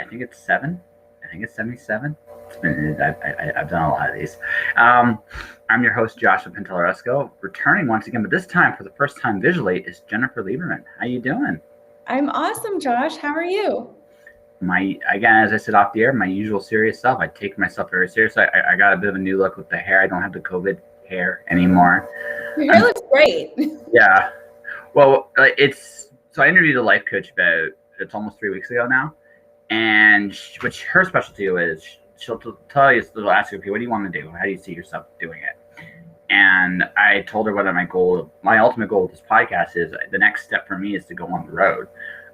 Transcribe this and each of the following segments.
think it's 7. I think it's 77. I've done a lot of these. I'm your host, Joshua Pintelleresco, returning once again, but this time for the first time visually is Jennifer Lieberman. How you doing? I'm awesome, Josh. How are you? Again, as I said off the air, my usual serious self. I take myself very seriously. I got a bit of a new look with the hair. I don't have the COVID hair anymore. Your hair looks great. Yeah. Well, so I interviewed a life coach it's almost 3 weeks ago now, and which her specialty is, she'll tell you, she'll ask you, okay, what do you want to do? How do you see yourself doing it? And I told her what my ultimate goal with this podcast is. The next step for me is to go on the road.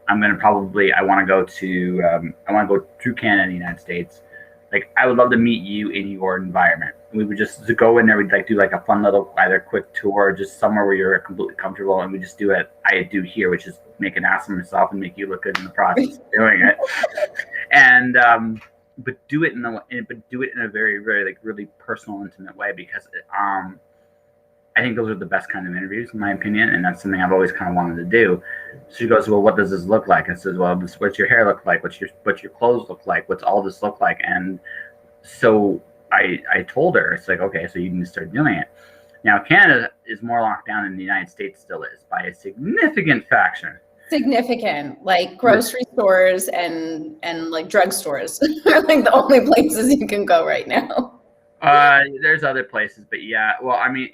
I want to go through Canada and the United States. Like, I would love to meet you in your environment. We would just go in there. We'd do a fun little, either quick tour, just somewhere where you're completely comfortable. And we just do what I do here, which is make an ass of myself and make you look good in the process of doing it. And, but do it in a very, very, really personal, intimate way, because, I think those are the best kind of interviews, in my opinion, and that's something I've always kind of wanted to do. So she goes, well, what does this look like? I says, well, what's your hair look like? What's your clothes look like? What's all this look like? And so I told her, it's like, okay, so you can start doing it. Now, Canada is more locked down than the United States still is, by a significant fraction. Significant, like grocery stores and like drugstores are like the only places you can go right now. There's other places, but yeah. Well, I mean,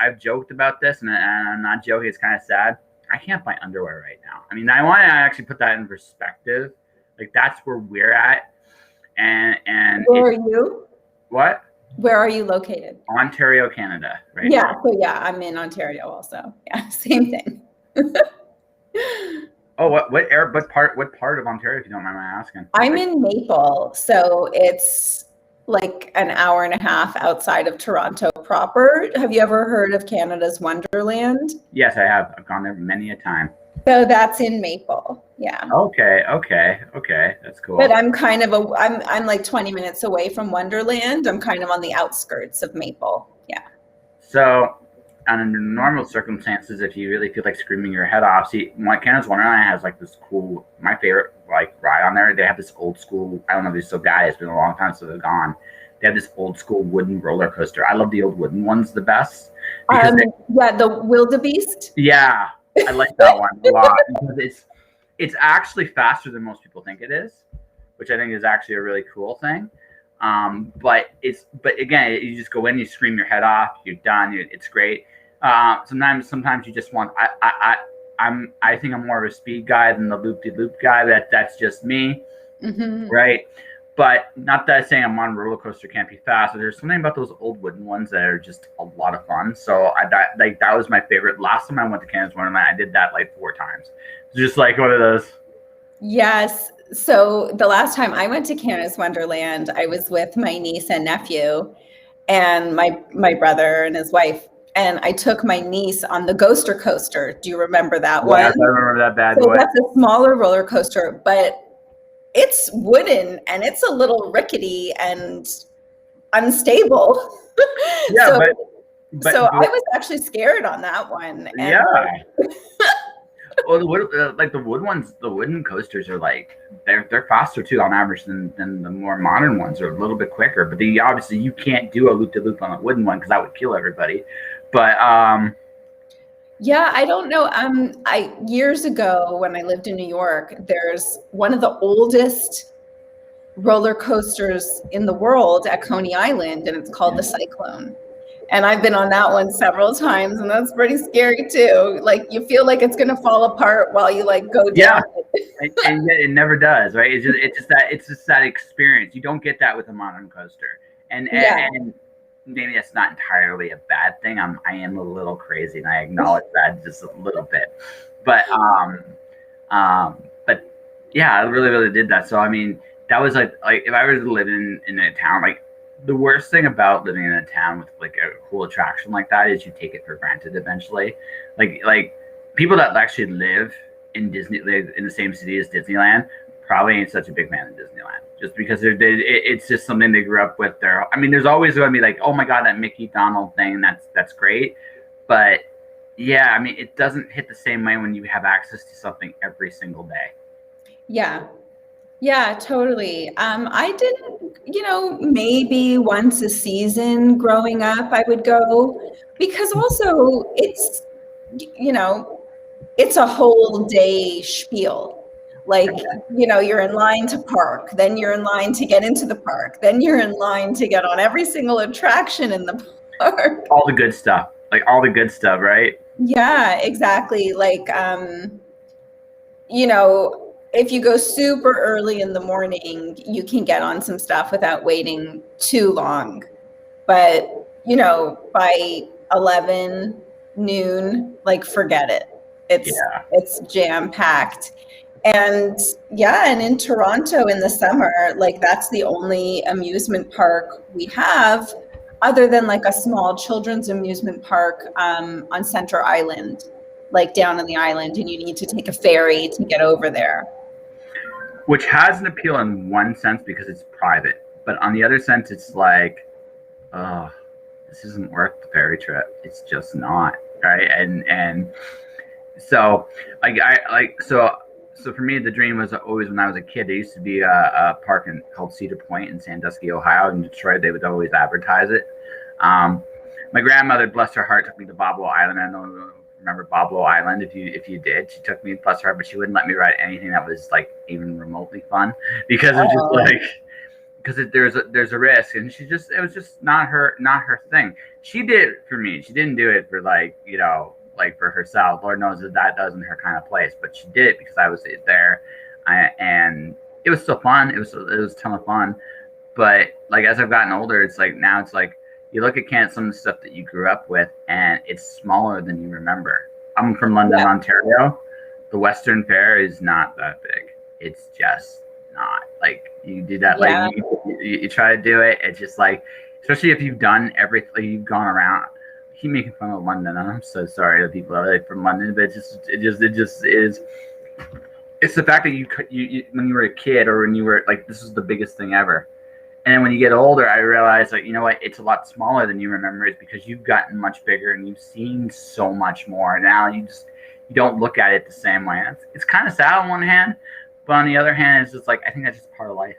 I've joked about this, and I'm not joking. It's kind of sad. I can't buy underwear right now. I mean, I want to actually put that in perspective. Like, that's where we're at. And where are you? What? Where are you located? Ontario, Canada. Right. Yeah. Now. So yeah, I'm in Ontario also. Yeah, same thing. Oh, what part of Ontario, if you don't mind my asking? I'm in Maple, so it's like an hour and a half outside of Toronto proper. Have you ever heard of Canada's Wonderland? Yes, I have. I've gone there many a time. So that's in Maple. Yeah. Okay. That's cool. But I'm kind of I'm like 20 minutes away from Wonderland. I'm kind of on the outskirts of Maple. Yeah. So under normal circumstances, if you really feel like screaming your head off, Canada's Wonderland has this cool, my favorite ride on there. They have this old school, I don't know if they're still guys, it's been a long time since they're gone. They have this old school wooden roller coaster. I love the old wooden ones the best. The Wildebeest. Yeah, I like that one a lot, because it's actually faster than most people think it is, which I think is actually a really cool thing. But again, you just go in, you scream your head off, you're done. It's great. Sometimes you just want. I think I'm more of a speed guy than the loop-de-loop guy. That's just me, right? But not that saying I'm on a roller coaster can't be fast. But there's something about those old wooden ones that are just a lot of fun. So that was my favorite. Last time I went to Canada's Wonderland, I did that 4 times. It's just one of those. Yes. So the last time I went to Canada's Wonderland, I was with my niece and nephew and my brother and his wife. And I took my niece on the Ghoster Coaster. Do you remember that one? Yes, I remember that bad boy. That's a smaller roller coaster, but it's wooden and it's a little rickety and unstable. Yeah, so I was actually scared on that one. And yeah. Well, the wooden coasters are they're faster too on average than the more modern ones. Are a little bit quicker, but obviously you can't do a loop de loop on a wooden one because that would kill everybody. But yeah, I don't know. Years ago when I lived in New York, there's one of the oldest roller coasters in the world at Coney Island, and it's called the Cyclone. And I've been on that one several times, and that's pretty scary too. You feel like it's gonna fall apart while you go down. Yeah, and yet it never does, right? It's just that experience. You don't get that with a modern coaster, and maybe that's not entirely a bad thing. I am a little crazy, and I acknowledge that just a little bit. But yeah, I really, really did that. So I mean, that was if I was living in a town the worst thing about living in a town with a cool attraction like that is you take it for granted eventually. People that actually live in the same city as Disneyland probably ain't such a big fan of Disneyland, just because it's just something they grew up with. There's always going to be oh my god, that Mickey Donald thing, that's great, but yeah, it doesn't hit the same way when you have access to something every single day. Yeah, Yeah, totally. I didn't, maybe once a season growing up, I would go because also you know, it's a whole day spiel. Like, you're in line to park, then you're in line to get into the park, then you're in line to get on every single attraction in the park. All the good stuff, like all the good stuff, right? Yeah, exactly. Like, if you go super early in the morning, you can get on some stuff without waiting too long. But, by 11 noon, like forget it. Yeah. It's jam packed. And yeah, and in Toronto in the summer, like that's the only amusement park we have other than like a small children's amusement park on Center Island, like down on the island, and you need to take a ferry to get over there. Which has an appeal in one sense because it's private, but on the other sense, it's like, oh, this isn't worth the ferry trip. It's just not, right? And so so for me, the dream was always when I was a kid. There used to be a park called Cedar Point in Sandusky, Ohio, in Detroit. They would always advertise it. Um, my grandmother, bless her heart, took me to Boblo Island. I don't know, remember Boblo Island. If you did, she took me, bless her heart, but she wouldn't let me ride anything that was like even remotely fun because of just like because there's a risk, and it was just not her thing. She did it for me. She didn't do it for like like for herself. Lord knows that doesn't her kind of place, but she did it because I was there, and it was still fun. It was a ton of fun, but like as I've gotten older, it's like now it's like you look at some of the stuff that you grew up with, and it's smaller than you remember. I'm from London, Ontario. The Western Fair is not that big. It's just not. Like you do that, like you try to do it. It's just like, especially if you've done everything, like, you've gone around. I keep making fun of London, and I'm so sorry to people that are from London, but it just is. It's the fact that you when you were a kid or when you were like, this is the biggest thing ever. And then when you get older, I realize like, you know what, it's a lot smaller than you remember it because you've gotten much bigger and you've seen so much more. Now you don't look at it the same way. It's kind of sad on one hand, but on the other hand, it's just like, I think that's just part of life.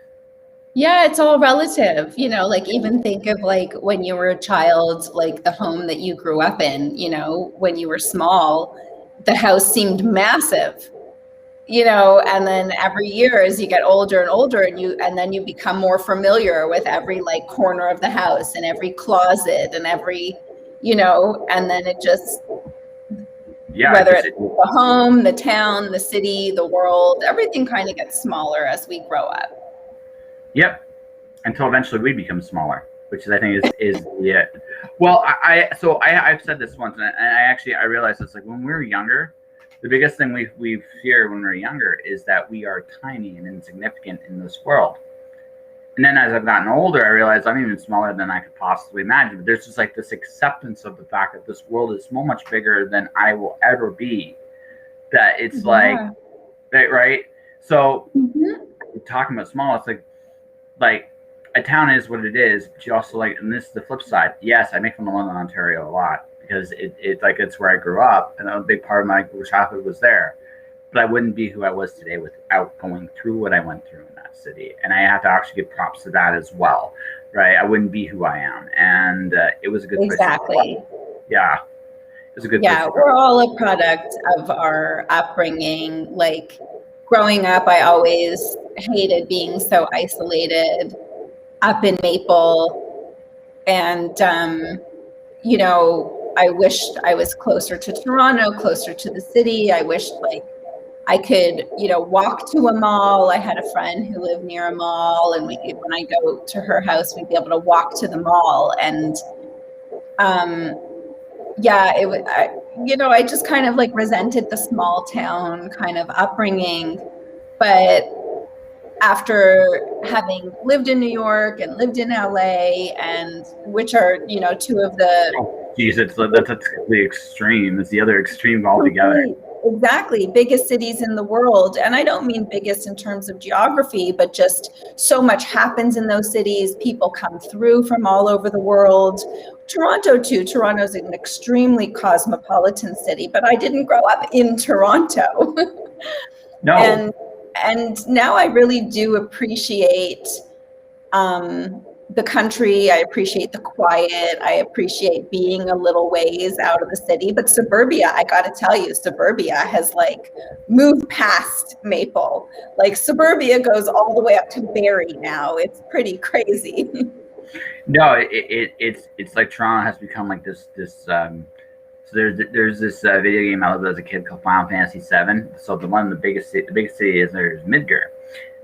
Yeah, it's all relative, like even think of like when you were a child, like the home that you grew up in, when you were small, the house seemed massive, and then every year as you get older and older and then you become more familiar with every like corner of the house and every closet and every, and then it just, whether it's the home, the town, the city, the world, everything kind of gets smaller as we grow up. Yep. Until eventually we become smaller, which I think is yeah. Well, I've said this once, and I realized it's like when we were younger, the biggest thing we fear when we're younger is that we are tiny and insignificant in this world. And then as I've gotten older, I realize I'm even smaller than I could possibly imagine. But there's just like this acceptance of the fact that this world is so much bigger than I will ever be. That it's like, right? So talking about small, it's like a town is what it is, but you also like, and this is the flip side. Yes, I make fun of London, Ontario a lot because it's where I grew up, and a big part of my childhood was there. But I wouldn't be who I was today without going through what I went through in that city, and I have to actually give props to that as well, right? I wouldn't be who I am, and it was a good exactly. Yeah, it was a good. Yeah, we're all a product of our upbringing. Like growing up, I always hated being so isolated up in Maple, and I wished I was closer to Toronto, closer to the city. I wished like I could, walk to a mall. I had a friend who lived near a mall, and when I go to her house, we'd be able to walk to the mall. And yeah, it was, I just kind of like resented the small town kind of upbringing. But after having lived in New York and lived in LA, and which are, two of the... Geez, that's the extreme. It's the other extreme altogether. Exactly. Biggest cities in the world. And I don't mean biggest in terms of geography, but just so much happens in those cities. People come through from all over the world. Toronto too. Toronto's an extremely cosmopolitan city, but I didn't grow up in Toronto. No. and now I really do appreciate the country. I appreciate the quiet. I appreciate being a little ways out of the city. But suburbia, I got to tell you, suburbia has like moved past Maple. Like suburbia goes all the way up to Barrie now. It's pretty crazy. No, it's like Toronto has become like this. So there's this video game I loved as a kid called Final Fantasy VII. So the biggest city is there's Midgar.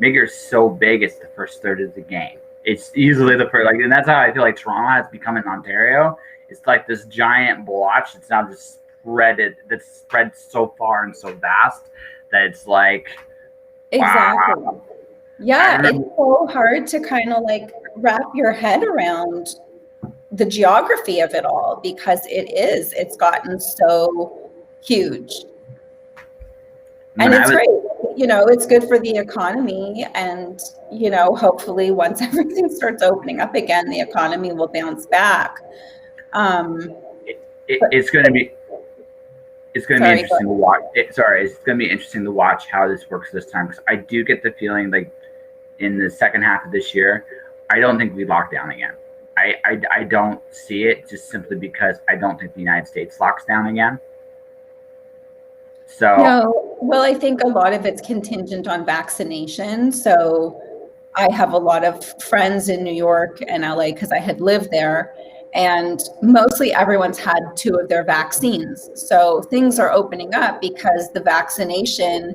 Midgar is so big, it's the first third of the game. It's easily the first, like, and that's how I feel like Toronto has become in Ontario. It's like this giant blotch that's now just that's spread so far and so vast that it's like, exactly. wow. Yeah, it's so hard to kind of like wrap your head around the geography of it all, because it's gotten so huge. And it's great. You know, it's good for the economy, and, you know, hopefully once everything starts opening up again, the economy will bounce back. It's going to be interesting to watch. It's going to be interesting to watch how this works this time, because I do get the feeling like in the second half of this year, I don't think we lock down again. I don't see it, just simply because I don't think the United States locks down again. So no, well, I think a lot of it's contingent on vaccination. So I have a lot of friends in New York and LA because I had lived there, and mostly everyone's had 2 of their vaccines. So things are opening up because the vaccination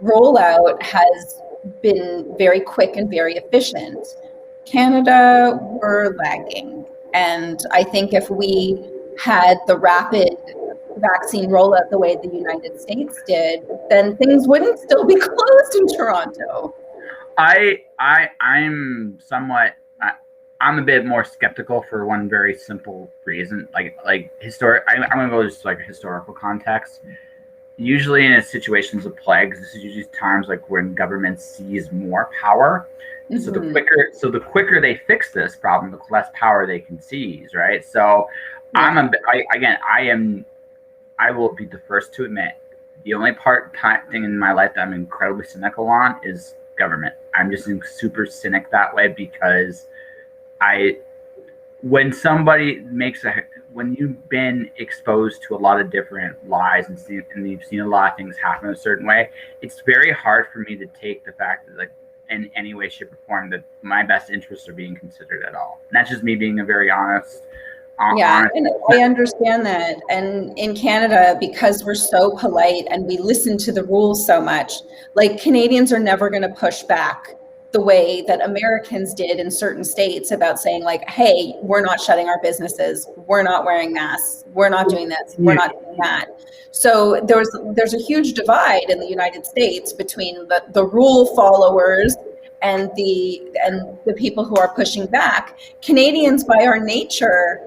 rollout has been very quick and very efficient. Canada, we're lagging. And I think if we had the rapid vaccine rollout the way the United States did, then things wouldn't still be closed in Toronto. I'm somewhat, I'm a bit more skeptical for one very simple reason. I'm gonna go just like a historical context. Usually in situations of plagues, this is usually times like when governments seize more power. Mm-hmm. So the quicker they fix this problem, the less power they can seize, right? So yeah. I will be the first to admit, the only thing in my life that I'm incredibly cynical on is government. I'm just super cynic that way, because when you've been exposed to a lot of different lies and you've seen a lot of things happen a certain way, it's very hard for me to take the fact that, like, in any way, shape, or form, that my best interests are being considered at all. And that's just me being a very honest. Yeah, and I understand that. And in Canada, because we're so polite and we listen to the rules so much, like, Canadians are never going to push back the way that Americans did in certain states about saying, like, hey, we're not shutting our businesses, we're not wearing masks, we're not doing this, we're not doing that. So there's a huge divide in the United States between the rule followers and the people who are pushing back. Canadians, by our nature,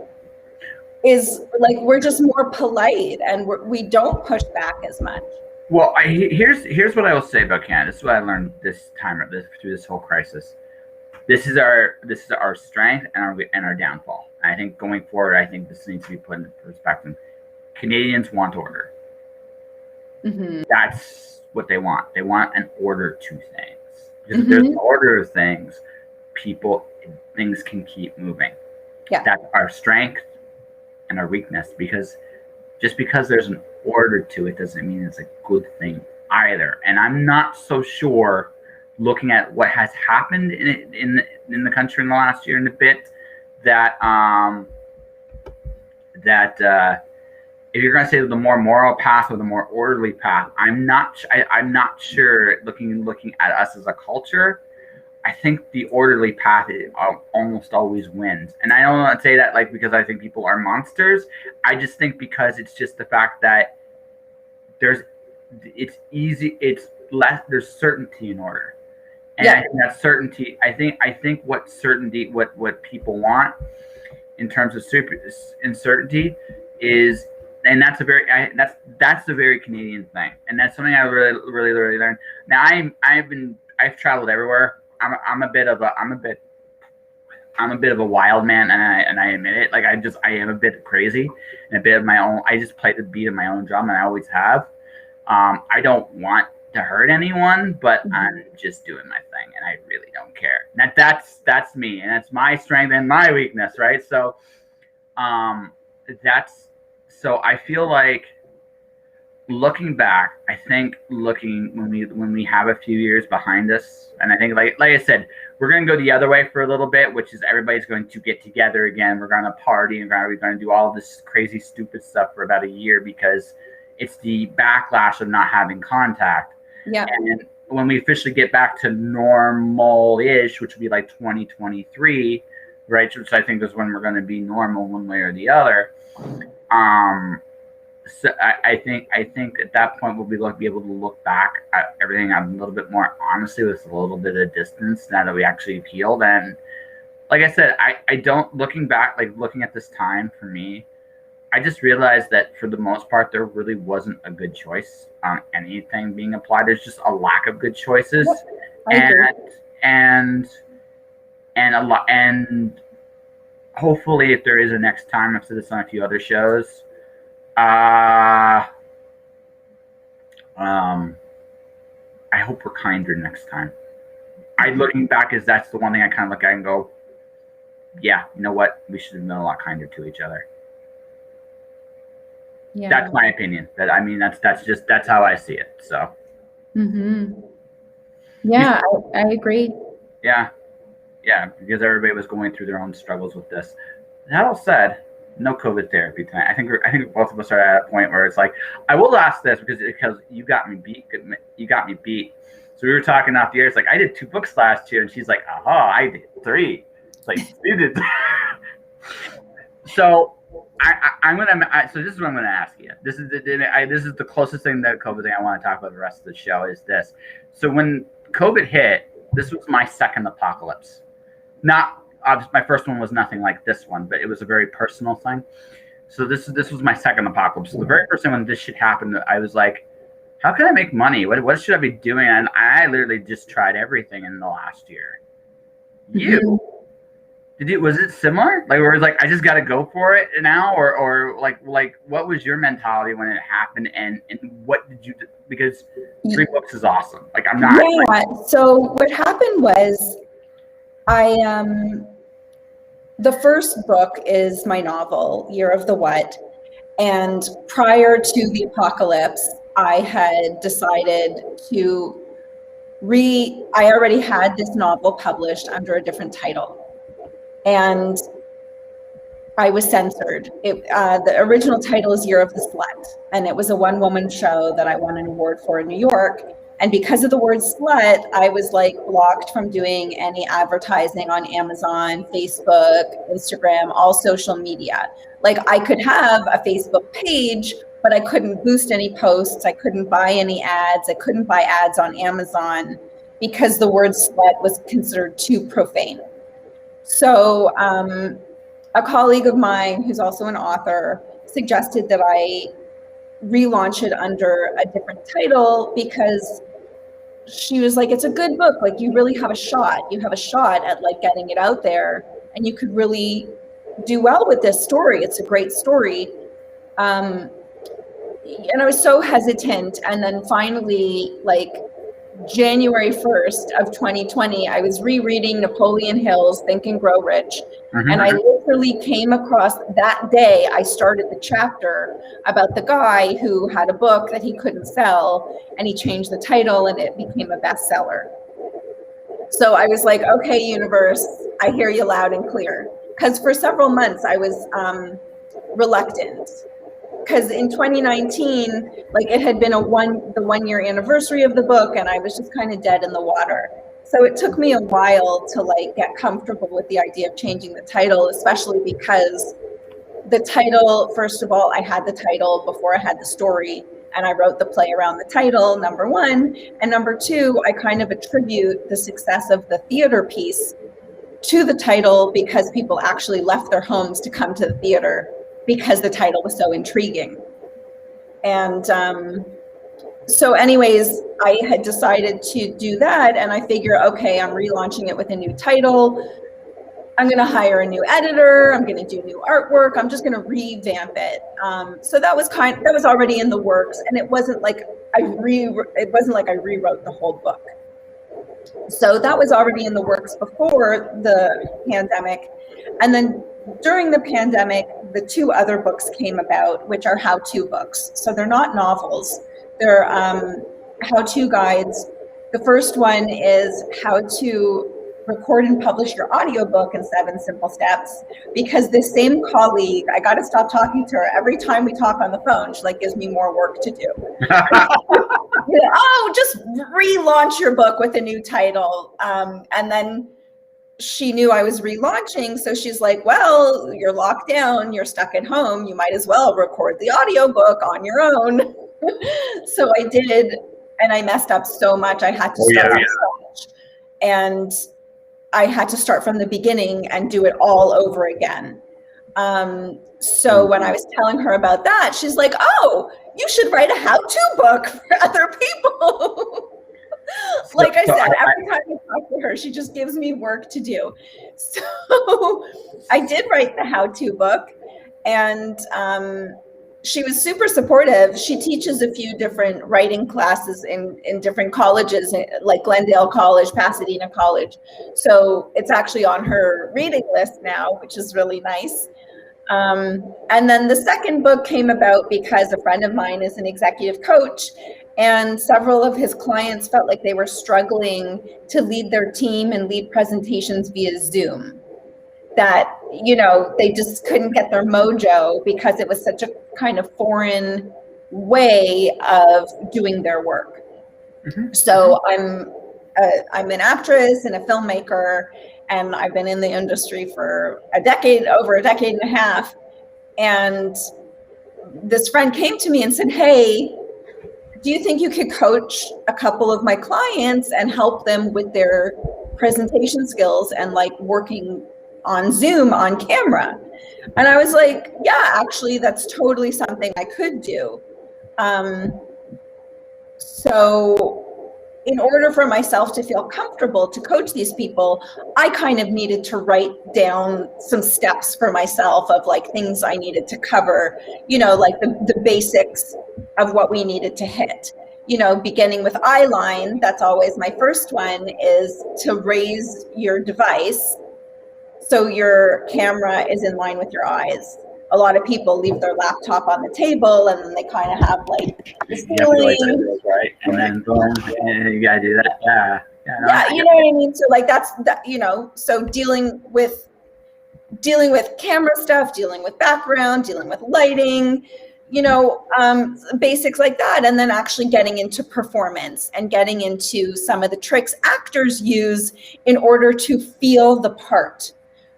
is like, we're just more polite, and we don't push back as much. Well, here's what I will say about Canada. This is what I learned this time through this whole crisis. This is our strength and our downfall. And I think going forward, I think this needs to be put into perspective. Canadians want order. Mm-hmm. That's what they want. They want an order to things. Because if there's an order of things, things can keep moving. Yeah. That's our strength and our weakness, because just because there's an order to it doesn't mean it's a good thing either. And I'm not so sure, looking at what has happened in the country in the last year and a bit, that if you're going to say the more moral path or the more orderly path, I'm not sure. Looking at us as a culture, I think the orderly path almost always wins. And I don't want to say that like because I think people are monsters. I just think because it's just the fact that there's certainty in order. And I think that certainty, I think what people want in terms of uncertainty is, and that's a very Canadian thing. And that's something I really, really, really learned. Now I've traveled everywhere. I'm a bit of a wild man, and I admit it. Like I am a bit crazy and a bit of my own. I just play the beat of my own drum, and I always have. I don't want to hurt anyone, but I'm just doing my thing, and I really don't care. That's me, and that's my strength and my weakness, right? So, that's so I feel like looking back, I think when we have a few years behind us, and I think like I said, we're gonna go the other way for a little bit, which is everybody's going to get together again. We're gonna party and we're gonna do all this crazy stupid stuff for about a year because it's the backlash of not having contact. Yeah. And when we officially get back to normal-ish, which would be like 2023, right? Which I think is when we're going to be normal one way or the other. So I think at that point we'll be able to look back at everything a little bit more honestly with a little bit of distance now that we actually healed. And like I said, I don't looking back, like looking at this time for me, I just realized that for the most part there really wasn't a good choice on anything being applied. There's just a lack of good choices, and a lot. And hopefully, if there is a next time, I've said this on a few other shows. I hope we're kinder next time. Looking back, is that's the one thing I kind of look at and go, yeah, you know what? We should have been a lot kinder to each other. Yeah. That's my opinion. That's how I see it. So. Yeah, I agree. Yeah, because everybody was going through their own struggles with this. That all said, no COVID therapy tonight. I think both of us are at a point where it's like, I will ask this because you got me beat. So we were talking off the air. It's like I did 2 books last year, and she's like, "Aha, I did 3." It's like you did. So so this is what I'm gonna ask you. This is the closest thing that COVID thing I want to talk about the rest of the show is this. So when COVID hit, this was my second apocalypse. Not my first one was nothing like this one, but it was a very personal thing. So this was my second apocalypse. So the very first time when this shit happened, I was like, how can I make money? What should I be doing? And I literally just tried everything in the last year. Was it similar? Like, where it was like, I just got to go for it now, or like, what was your mentality when it happened, and what did you do? Because 3 books is awesome. Like, I'm not. Yeah. So what happened was, the first book is my novel, Year of the What, and prior to the apocalypse, I had decided to I already had this novel published under a different title. And I was censored. The original title is Year of the Slut, and it was a one-woman show that I won an award for in New York. And because of the word slut, I was like blocked from doing any advertising on Amazon, Facebook, Instagram, all social media. Like, I could have a Facebook page, but I couldn't boost any posts. I couldn't buy any ads. I couldn't buy ads on Amazon because the word slut was considered too profane. So a colleague of mine who's also an author suggested that I relaunch it under a different title, because she was like, it's a good book. Like, you really have a shot. You have a shot at like getting it out there, and you could really do well with this story. It's a great story. And I was so hesitant. And then finally, like, January 1st of 2020, I was rereading Napoleon Hill's Think and Grow Rich. And I literally came across that day, I started the chapter about the guy who had a book that he couldn't sell, and he changed the title and it became a bestseller. So I was like, okay, universe, I hear you loud and clear. Because for several months I was reluctant. Because in 2019, like, it had been the 1 year anniversary of the book, and I was just kind of dead in the water. So it took me a while to like get comfortable with the idea of changing the title, especially because the title, first of all, I had the title before I had the story, and I wrote the play around the title, number one. And number two, I kind of attribute the success of the theater piece to the title, because people actually left their homes to come to the theater because the title was so intriguing. And so anyways, I had decided to do that, and I figure, okay, I'm relaunching it with a new title. I'm going to hire a new editor. I'm going to do new artwork. I'm just going to revamp it. So that was already in the works, and it wasn't like it wasn't like I rewrote the whole book. So that was already in the works before the pandemic. And then during the pandemic, the two other books came about, which are how-to books. So they're not novels, they're how-to guides. The first one is how to record and publish your audiobook in 7 simple steps, because this same colleague, I got to stop talking to her. Every time we talk on the phone, she like gives me more work to do. Oh, just relaunch your book with a new title. And then she knew I was relaunching, so she's like, well, you're locked down, you're stuck at home, you might as well record the audiobook on your own. So I did, and I messed up so much. I had to start from scratch. And I had to start from the beginning and do it all over again. So when I was telling her about that, she's like, oh, you should write a how-to book for other people. Like I said, every time I talk to her, she just gives me work to do. So I did write the how-to book, and she was super supportive. She teaches a few different writing classes in different colleges, like Glendale College, Pasadena College. So it's actually on her reading list now, which is really nice. And then the second book came about because a friend of mine is an executive coach, and several of his clients felt like they were struggling to lead their team and lead presentations via Zoom. That, you know, they just couldn't get their mojo because it was such a kind of foreign way of doing their work. Mm-hmm. So I'm an actress and a filmmaker, and I've been in the industry for over a decade and a half. And this friend came to me and said, hey, do you think you could coach a couple of my clients and help them with their presentation skills and like working on Zoom on camera? And I was like, yeah, actually, that's totally something I could do. So in order for myself to feel comfortable to coach these people, I kind of needed to write down some steps for myself of like things I needed to cover, you know, like the basics of what we needed to hit. You know, beginning with eye line, that's always my first one, is to raise your device so your camera is in line with your eyes. A lot of people leave their laptop on the table and then they kind of have like the ceiling. Right? And then boom, and you gotta do that. Yeah, you know what I mean? So like that's, you know, so dealing with camera stuff, dealing with background, dealing with lighting, you know, basics like that. And then actually getting into performance and getting into some of the tricks actors use in order to feel the part.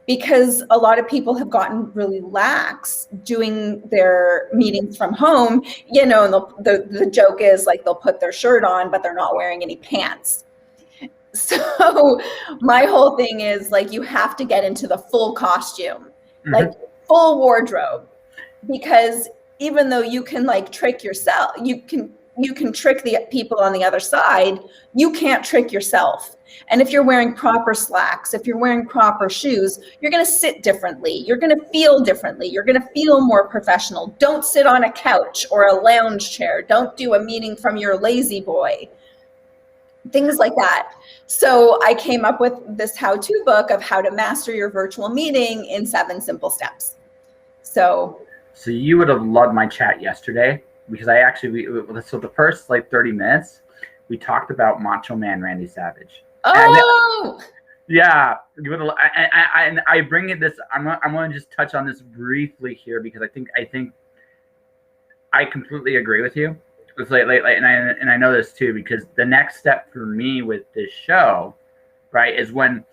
Because a lot of people have gotten really lax doing their meetings from home, you know, and the joke is like they'll put their shirt on, but they're not wearing any pants. So my whole thing is like, you have to get into the full costume, like full wardrobe, because even though you can like trick yourself, you can trick the people on the other side, you can't trick yourself. And if you're wearing proper slacks, if you're wearing proper shoes, you're going to sit differently. You're going to feel differently. You're going to feel more professional. Don't sit on a couch or a lounge chair. Don't do a meeting from your lazy boy. Things like that. So I came up with this how-to book of how to master your virtual meeting in 7 simple steps. So you would have loved my chat yesterday, because I actually, so the first like 30 minutes, we talked about Macho Man Randy Savage. Oh, yeah. I bring it this. I'm going to just touch on this briefly here, because I think I completely agree with you. It's like and I know this too, because the next step for me with this show, right, is when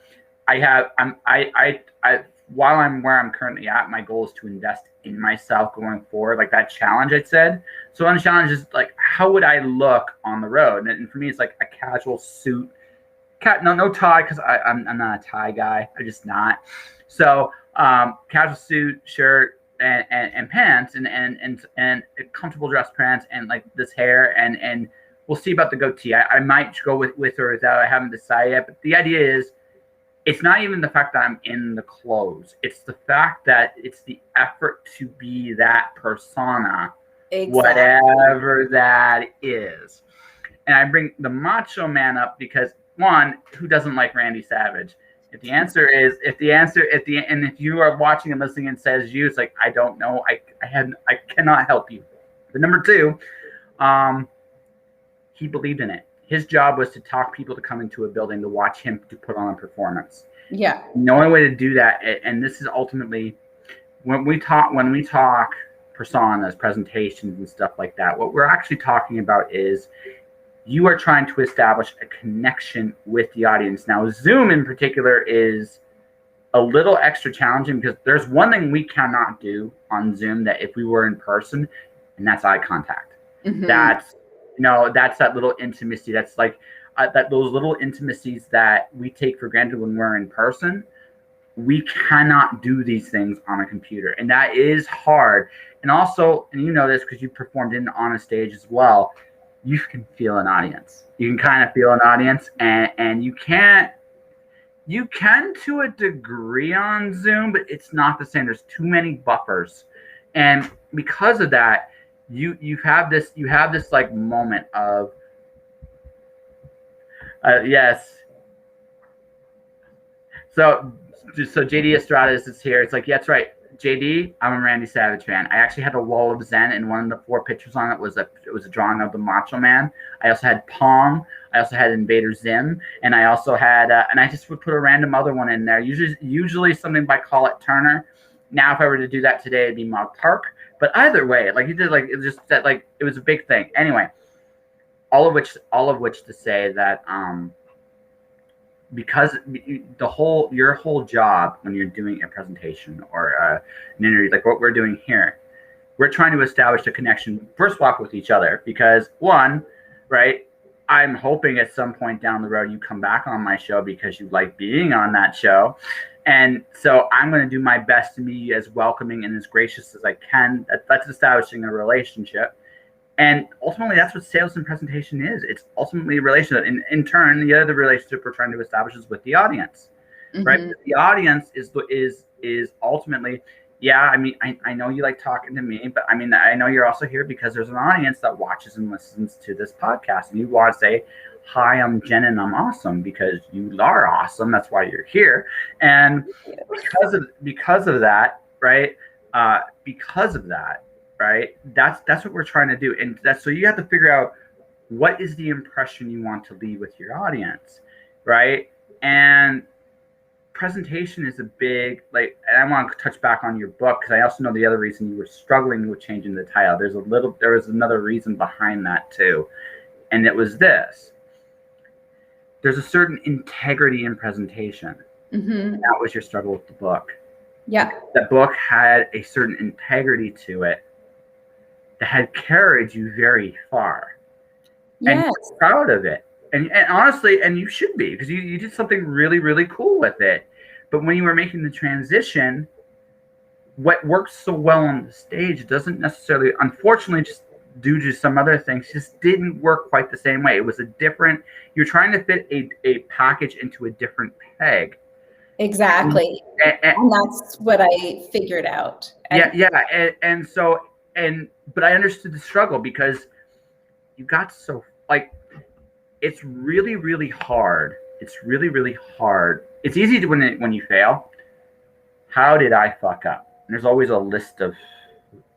while I'm where I'm currently at, my goal is to invest in myself going forward, like that challenge I said. So one challenge is like, how would I look on the road? And for me, it's like a casual suit, no tie, because I'm not a tie guy. I'm just not. So casual suit, shirt, and pants, and comfortable dress pants, and like this hair, and we'll see about the goatee. I might go with or without. I haven't decided yet. But the idea is, it's not even the fact that I'm in the clothes. It's the fact that it's the effort to be that persona Exactly. whatever that is. And I bring the Macho Man up because one, who doesn't like Randy Savage? If you are watching and listening and says you, it's like, I don't know, I cannot help you. But number two, he believed in it. His job was to talk people to come into a building to watch him to put on a performance. Yeah. The only way to do that, and this is ultimately when we talk personas, presentations, and stuff like that, what we're actually talking about is you are trying to establish a connection with the audience. Now, Zoom in particular is a little extra challenging because there's one thing we cannot do on Zoom that if we were in person, and that's eye contact. Mm-hmm. That's that little intimacy. That's like those little intimacies that we take for granted when we're in person. We cannot do these things on a computer, and that is hard. And also, and you know this because you performed on a stage as well, you can feel an audience. You can kind of feel an audience, and you can to a degree on Zoom, but it's not the same. There's too many buffers, and because of that, you have this like moment of yes. So JD Estrada is here. It's like, yeah, that's right. JD, I'm a Randy Savage fan. I actually had a wall of Zen, and one of the 4 pictures on it was a drawing of the Macho Man. I also had Pong. I also had Invader Zim, and I also had and I just would put a random other one in there. Usually something by Call It Turner. Now, if I were to do that today, it'd be Mog Park. But either way, like you did, like it was just that, like it was a big thing. Anyway, all of which to say that because your whole job when you're doing a presentation or an interview, like what we're doing here, we're trying to establish a connection first off with each other because one, right, I'm hoping at some point down the road you come back on my show because you like being on that show. And so I'm going to do my best to be as welcoming and as gracious as I can. That's establishing a relationship. And ultimately, that's what sales and presentation is. It's ultimately a relationship. In turn, the other relationship we're trying to establish is with the audience, right? The audience is ultimately, yeah, I mean, I know you like talking to me, but I mean, I know you're also here because there's an audience that watches and listens to this podcast. And you want to say, hi, I'm Jen and I'm awesome because you are awesome. That's why you're here. And because of that, right? Right? That's what we're trying to do. And so you have to figure out what is the impression you want to leave with your audience, right? And presentation is a big, like, and I want to touch back on your book because I also know the other reason you were struggling with changing the title. There was another reason behind that too. And it was this. There's a certain integrity in presentation. Mm-hmm. That was your struggle with the book. Yeah. The book had a certain integrity to it that had carried you very far. Yes. And you're proud of it. And honestly, and you should be, because you did something really, really cool with it. But when you were making the transition, what works so well on the stage doesn't necessarily, unfortunately, just due to some other things, just didn't work quite the same way. It was you're trying to fit a package into a different peg. Exactly. And that's what I figured out. But I understood the struggle because you got so, like, it's really, really hard. It's really, really hard. It's easy to when you fail. How did I fuck up? And there's always a list of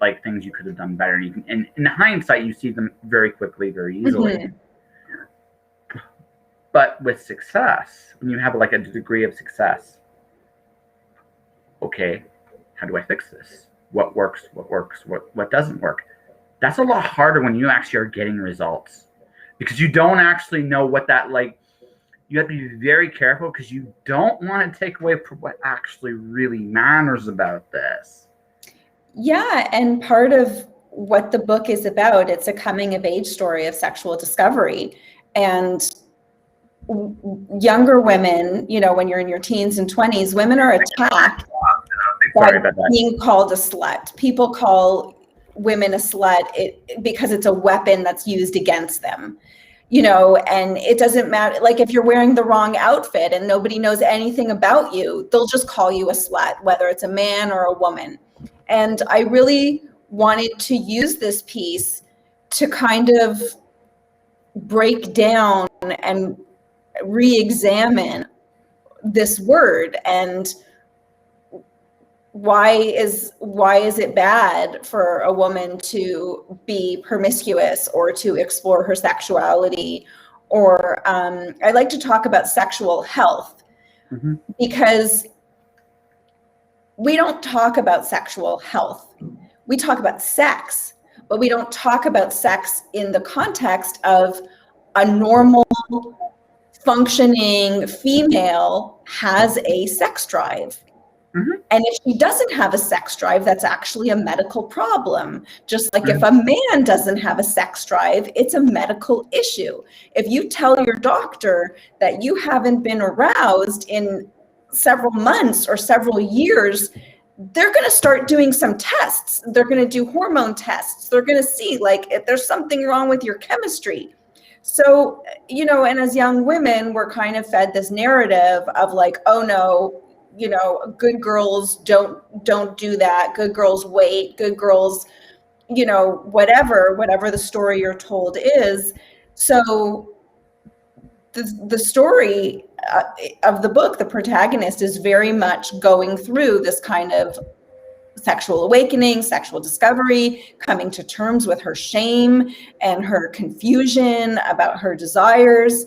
like things you could have done better. And in hindsight, you see them very quickly, very easily. Mm-hmm. But with success, when you have like a degree of success, okay, how do I fix this? What works? What doesn't work? That's a lot harder when you actually are getting results because you don't actually know what that, like, you have to be very careful because you don't want to take away from what actually really matters about this. Yeah, and part of what the book is about, it's a coming of age story of sexual discovery. And younger women, you know, when you're in your teens and 20s, women are attacked by being called a slut. People call women a slut because it's a weapon that's used against them. You know, and it doesn't matter, like if you're wearing the wrong outfit and nobody knows anything about you, they'll just call you a slut, whether it's a man or a woman. And I really wanted to use this piece to kind of break down and re-examine this word, and why is it bad for a woman to be promiscuous or to explore her sexuality, or I like to talk about sexual health, because we don't talk about sexual health. We talk about sex, but we don't talk about sex in the context of a normal functioning female has a sex drive. And if she doesn't have a sex drive, that's actually a medical problem. Just like if a man doesn't have a sex drive, it's a medical issue. If you tell your doctor that you haven't been aroused in several months or several years, they're going to start doing some tests. They're going to do hormone tests. They're going to see like if there's something wrong with your chemistry. So, you know, and as young women, we're kind of fed this narrative of like, oh no, you know, good girls don't do that. Good girls wait. Good girls, you know, whatever the story you're told is. So the story of the book, the protagonist is very much going through this kind of sexual awakening, sexual discovery, coming to terms with her shame and her confusion about her desires.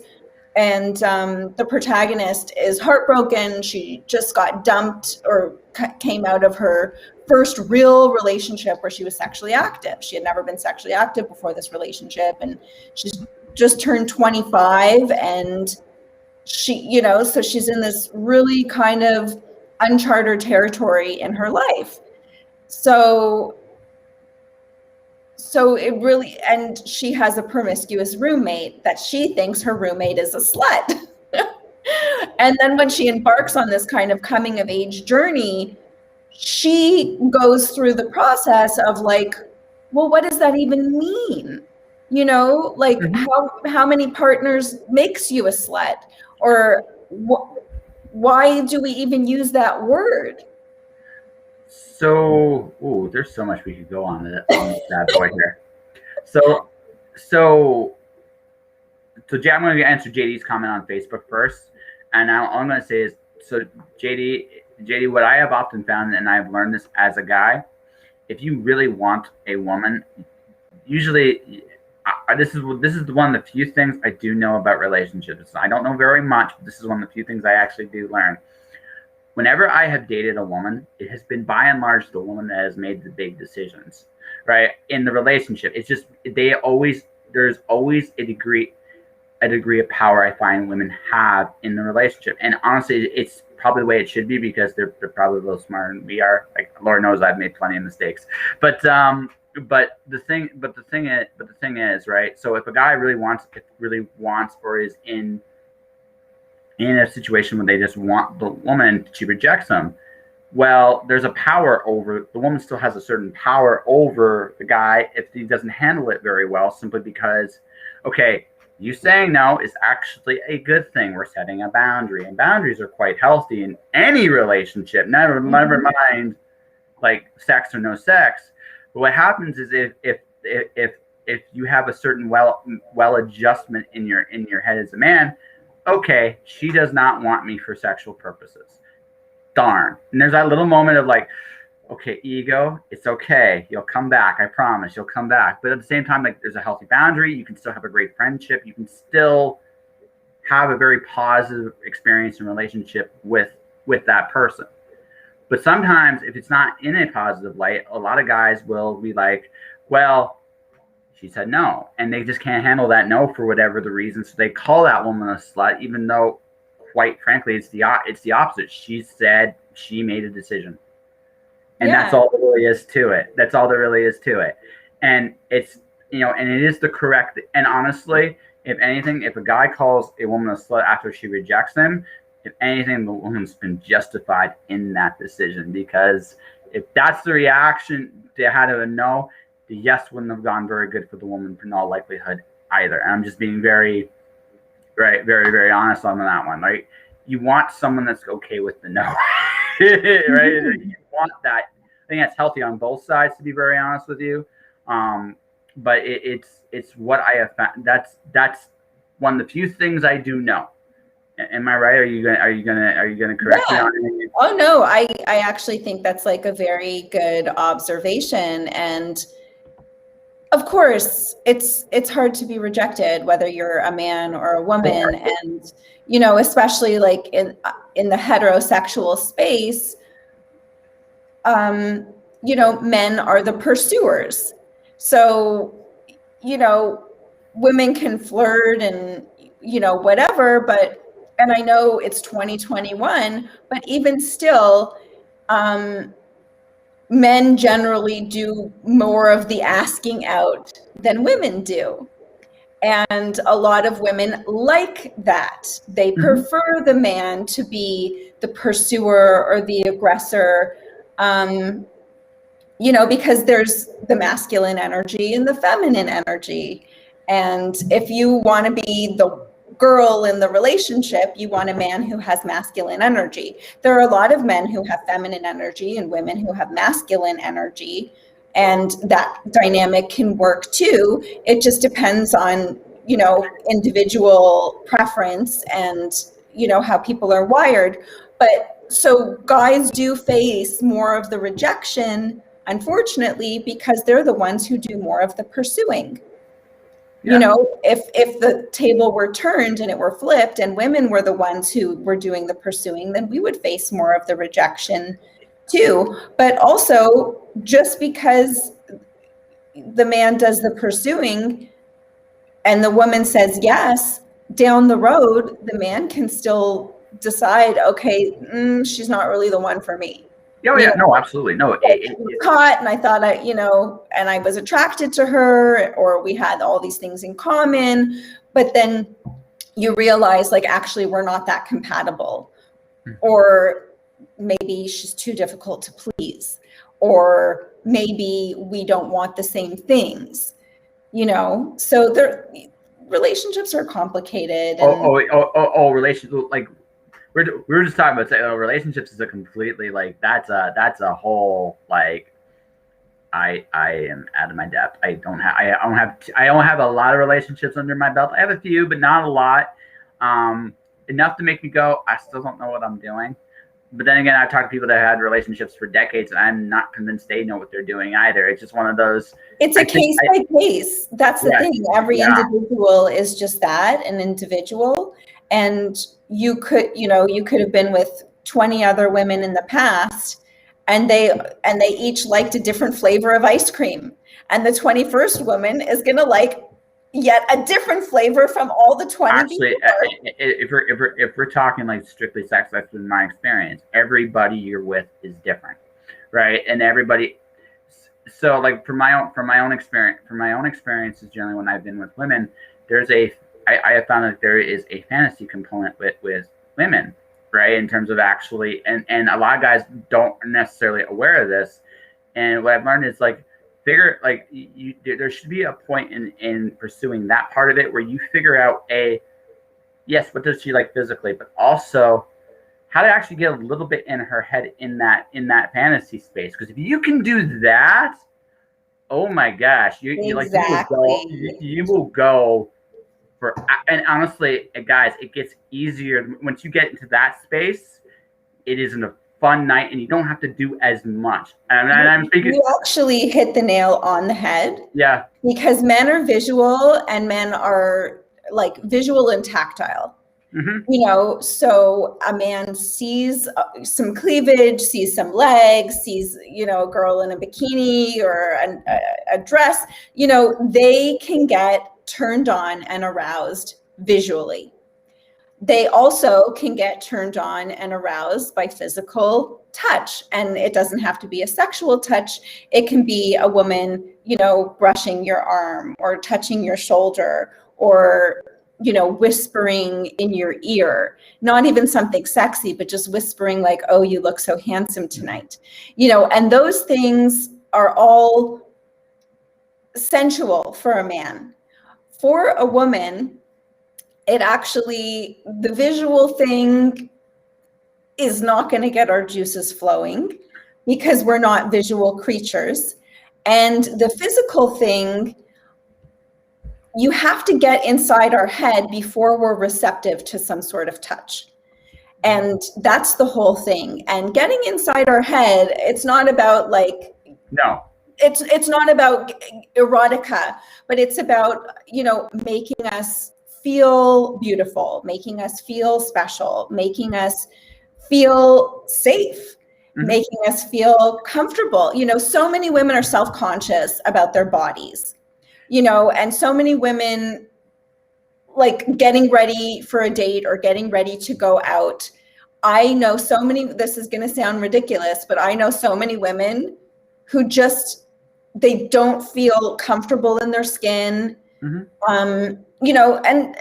And the protagonist is heartbroken. She just got dumped or came out of her first real relationship where she was sexually active. She had never been sexually active before this relationship. And she's just turned 25. And she, you know, so she's in this really kind of uncharted territory in her life. So it really, and she has a promiscuous roommate that she thinks her roommate is a slut. And then when she embarks on this kind of coming of age journey, she goes through the process of like, well, what does that even mean? You know, like how many partners makes you a slut? Or why do we even use that word? So, there's so much we could go on this bad boy here. So, I'm going to answer JD's comment on Facebook first, and all I'm going to say is, so JD, what I have often found, and I've learned this as a guy, if you really want a woman, usually, this is one of the few things I do know about relationships. I don't know very much, but this is one of the few things I actually do learn. Whenever I have dated a woman, it has been by and large the woman that has made the big decisions, right? In the relationship, it's just there's always a degree of power I find women have in the relationship, and honestly, it's probably the way it should be because they're probably a little smarter than we are. Like Lord knows I've made plenty of mistakes, but the thing is, right? So if a guy really wants or is in a situation where they just want the woman, she rejects them. Well, there's a power over the woman. Still has a certain power over the guy if he doesn't handle it very well, simply because, okay, you saying no is actually a good thing. We're setting a boundary, and boundaries are quite healthy in any relationship. Never mind like sex or no sex. But what happens is if you have a certain well adjustment in your head as a man, okay, she does not want me for sexual purposes. Darn. And there's that little moment of like, okay, ego, it's okay. You'll come back. I promise you'll come back. But at the same time, like there's a healthy boundary. You can still have a great friendship. You can still have a very positive experience and relationship with that person. But sometimes if it's not in a positive light, a lot of guys will be like, well, she said no, and they just can't handle that no for whatever the reason. So they call that woman a slut, even though, quite frankly, it's the opposite. She said she made a decision, and that's all there really is to it. That's all there really is to it, and it's and it is the correct. And honestly, if anything, if a guy calls a woman a slut after she rejects him, if anything, the woman's been justified in that decision, because if that's the reaction they had to a no, the yes wouldn't have gone very good for the woman in all likelihood either. And I'm just being very, very, very honest on that one. Right? You want someone that's okay with the no, right? You want that. think that's healthy on both sides, to be very honest with you. But it's what I have found. That's one of the few things I do know. Am I right? Are you gonna correct me on it? Oh no, I actually think that's like a very good observation. And of course, it's hard to be rejected, whether you're a man or a woman. And, you know, especially like in the heterosexual space, you know, men are the pursuers. So, you know, women can flirt and, you know, whatever, but, and I know it's 2021, but even still, men generally do more of the asking out than women do. And a lot of women like that. They prefer the man to be the pursuer or the aggressor, you know, because there's the masculine energy and the feminine energy. And if you want to be the girl in the relationship, you want a man who has masculine energy. There are a lot of men who have feminine energy and women who have masculine energy, and that dynamic can work too. It just depends on, you know, individual preference and, you know, how people are wired. But so guys do face more of the rejection, unfortunately, because they're the ones who do more of the pursuing. Yeah. You know, if the table were turned and it were flipped and women were the ones who were doing the pursuing, then we would face more of the rejection too. But also, just because the man does the pursuing and the woman says yes, down the road, the man can still decide, okay, she's not really the one for me. Oh yeah, no, absolutely, no. It was caught, and I thought you know, and I was attracted to her, or we had all these things in common, but then you realize, like, actually, we're not that compatible, or maybe she's too difficult to please, or maybe we don't want the same things, you know. So relationships are complicated. And relationships, like. We were just talking about relationships is a completely like that's a whole like I am out of my depth. I don't have a lot of relationships under my belt. I have a few, but not a lot. Enough to make me go, I still don't know what I'm doing. But then again, I've talked to people that had relationships for decades, and I'm not convinced they know what they're doing either. It's just one of those. It's a case by case. That's the thing. Every individual is just that, an individual. And you could have been with 20 other women in the past, and they each liked a different flavor of ice cream. And the 21st woman is going to like yet a different flavor from all the 20. Actually, if we're talking like strictly sex, that's been my experience. Everybody you're with is different, right? And everybody. So like from my own experiences, generally when I've been with women, I have found that there is a fantasy component with women, right? In terms of actually, and a lot of guys don't necessarily aware of this. And what I've learned is like, there should be a point in pursuing that part of it where you figure out yes, what does she like physically, but also how to actually get a little bit in her head in that fantasy space. Because if you can do that, oh my gosh, you will go. And honestly, guys, it gets easier once you get into that space. It isn't a fun night, and you don't have to do as much. And I'm speaking. You actually hit the nail on the head. Yeah. Because men are visual, and men are like visual and tactile. Mm-hmm. You know, so a man sees some cleavage, sees some legs, sees, you know, a girl in a bikini or a dress. You know, they can get turned on and aroused visually. They also can get turned on and aroused by physical touch. And it doesn't have to be a sexual touch. It can be a woman, you know, brushing your arm or touching your shoulder or, you know, whispering in your ear. Not even something sexy, but just whispering like, oh, you look so handsome tonight. You know, and those things are all sensual for a man. For a woman, it actually, the visual thing is not going to get our juices flowing because we're not visual creatures. And the physical thing, you have to get inside our head before we're receptive to some sort of touch. And that's the whole thing. And getting inside our head, it's not about like, No. It's not about erotica, but it's about, you know, making us feel beautiful, making us feel special, making us feel safe, making us feel comfortable. You know, so many women are self-conscious about their bodies, you know, and so many women, like getting ready for a date or getting ready to go out. I know so many, this is going to sound ridiculous, but I know so many women who just, they don't feel comfortable in their skin. You know, and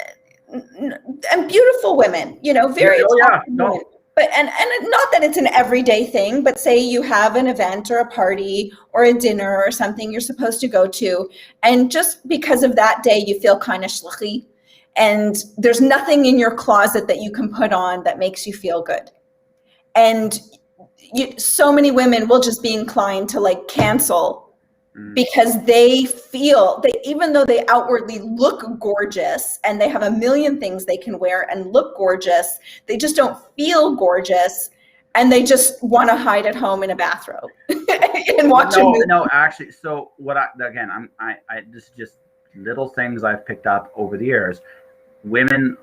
beautiful women, you know, very attractive women. But and not that it's an everyday thing, but say you have an event or a party or a dinner or something you're supposed to go to, and just because of that day you feel kind of schlucky, and there's nothing in your closet that you can put on that makes you feel good. And so many women will just be inclined to like cancel because they feel that even though they outwardly look gorgeous and they have a million things they can wear and look gorgeous, they just don't feel gorgeous, and they just want to hide at home in a bathrobe and watch a movie. No, actually, so what I this is just little things I've picked up over the years. Women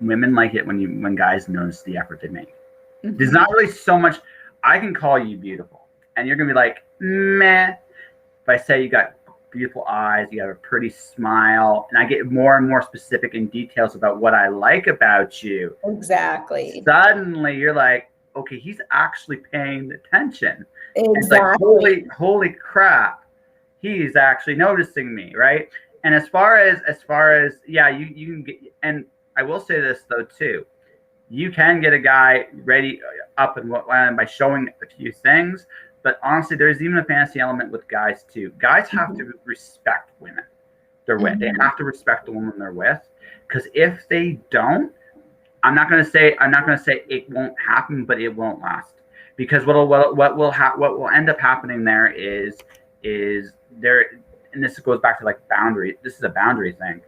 like it when guys notice the effort they make. There's not really so much. I can call you beautiful, and you're gonna be like, meh. If I say you got beautiful eyes, you have a pretty smile, and I get more and more specific in details about what I like about you. Exactly. Suddenly, you're like, okay, he's actually paying attention. Exactly. It's like, holy crap, he's actually noticing me, right? And as far as yeah, you can get, and I will say this though too, you can get a guy ready up and by showing a few things. But honestly, there's even a fantasy element with guys too. Guys have to respect women they're with. They have to respect the woman they're with, because if they don't, I'm not gonna say it won't happen, but it won't last. Because what will end up happening there is there, and this goes back to like boundary. This is a boundary thing.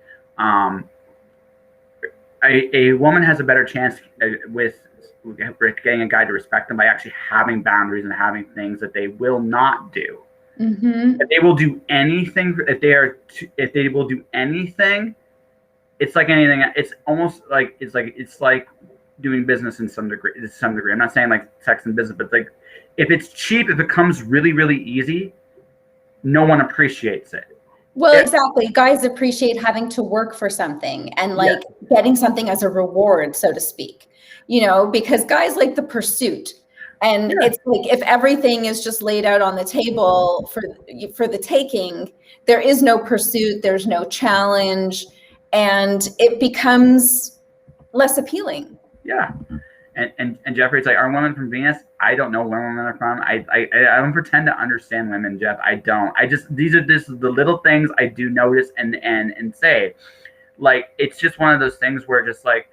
A woman has a better chance with getting a guy to respect them by actually having boundaries and having things that they will not do. If they will do anything, if they will do anything, it's like anything. It's almost like it's like doing business in some degree. I'm not saying like sex and business, but like if it's cheap, if it comes really, really easy, no one appreciates it. Well, exactly. Guys appreciate having to work for something and like getting something as a reward, so to speak, you know, because guys like the pursuit. And it's like, if everything is just laid out on the table for the taking, there is no pursuit, there's no challenge, and it becomes less appealing. Yeah. And Jeffrey, it's like, are women from Venus? I don't know where women are from. I don't pretend to understand women, Jeff. I don't. These are the little things I do notice and say. Like, it's just one of those things where just like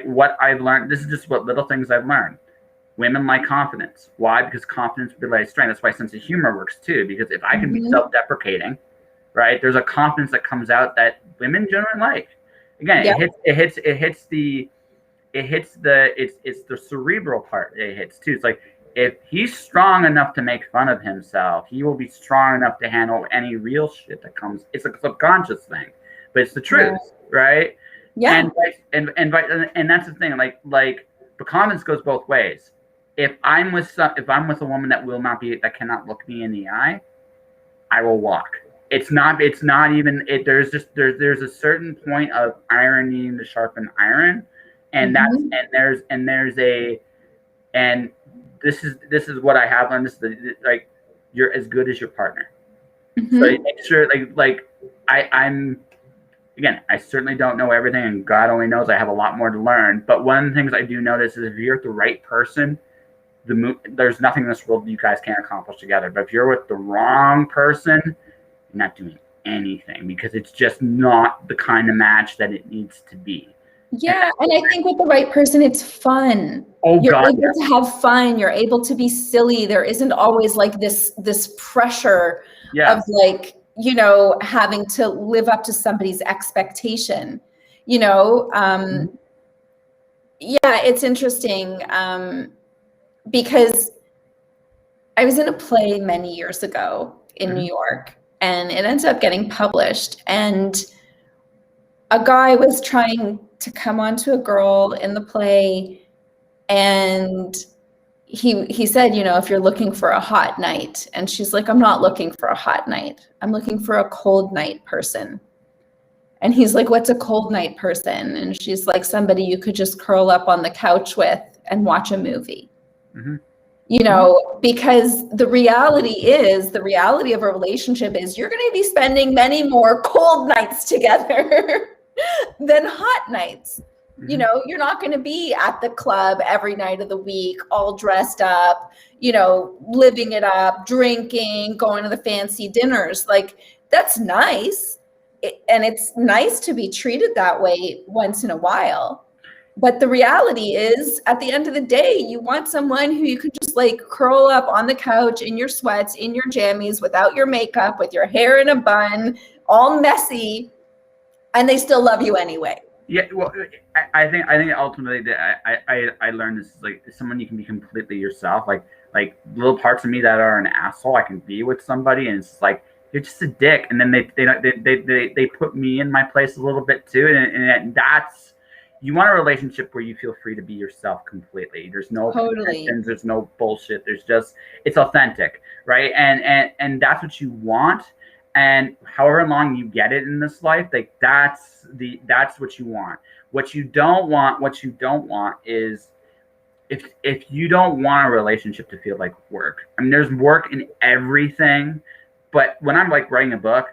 what I've learned, this is just what little things I've learned. Women like confidence. Why? Because confidence relates strength. That's why sense of humor works too. Because if I can be self-deprecating, right, there's a confidence that comes out that women generally like. Again, it's the cerebral part it hits too. It's like, if he's strong enough to make fun of himself, he will be strong enough to handle any real shit that comes. It's a subconscious thing, but it's the truth, right? Yeah. And that's the thing. Like the confidence goes both ways. If I'm with a woman that cannot look me in the eye, I will walk. It's not even. There's a certain point of iron needing to sharpen iron. And this is what I have on this. Like, you're as good as your partner. So you make sure, I'm again, I certainly don't know everything, and God only knows I have a lot more to learn. But one of the things I do notice is if you're with the right person, there's nothing in this world you guys can't accomplish together. But if you're with the wrong person, you're not doing anything, because it's just not the kind of match that it needs to be. Yeah, and I think with the right person, it's fun. Oh You're God, able to have fun. You're able to be silly. There isn't always like this pressure of yes. like, you know, having to live up to somebody's expectation. You know, Mhm. yeah, it's interesting because I was in a play many years ago in New Mhm. York, and it ended up getting published. And a guy was trying to come onto a girl in the play, and he said, you know, if you're looking for a hot night, and she's like, I'm not looking for a hot night. I'm looking for a cold night person. And he's like, what's a cold night person? And she's like, somebody you could just curl up on the couch with and watch a movie. Mhm. You Mhm. know, because the reality of a relationship is you're going to be spending many more cold nights together than hot nights. You Mhm. know, you're not going to be at the club every night of the week, all dressed up, you know, living it up, drinking, going to the fancy dinners. Like, that's nice. And it's nice to be treated that way once in a while. But the reality is, at the end of the day, you want someone who you could just like curl up on the couch in your sweats, in your jammies, without your makeup, with your hair in a bun, all messy, and they still love you anyway. Yeah, well, I think ultimately that I learned this is like someone you can be completely yourself. Like little parts of me that are an asshole, I can be with somebody, and it's like you're just a dick, and then they put me in my place a little bit too, and that's you want a relationship where you feel free to be yourself completely. There's no Totally. pretensions, there's no bullshit. There's just it's authentic, right? And that's what you want, and however long you get it in this life, like that's what you want. What you don't want is if you don't want a relationship to feel like work. I mean, there's work in everything, but when I'm like writing a book,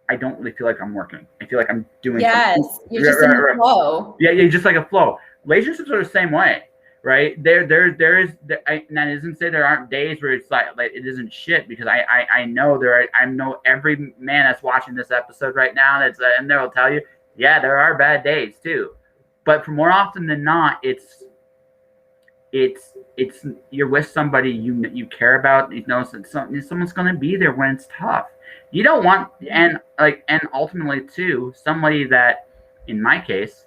I don't really feel like I'm working. I feel like I'm doing something. Yes, you're just in the flow. Yeah, yeah, just like a flow. Relationships are the same way, right? And that isn't to say there aren't days where it's like it isn't shit because I know I know every man that's watching this episode right now and they'll tell you, yeah, there are bad days too, but for more often than not, it's you're with somebody you care about. You know, someone's gonna be there when it's tough. You don't want and ultimately too somebody that, in my case,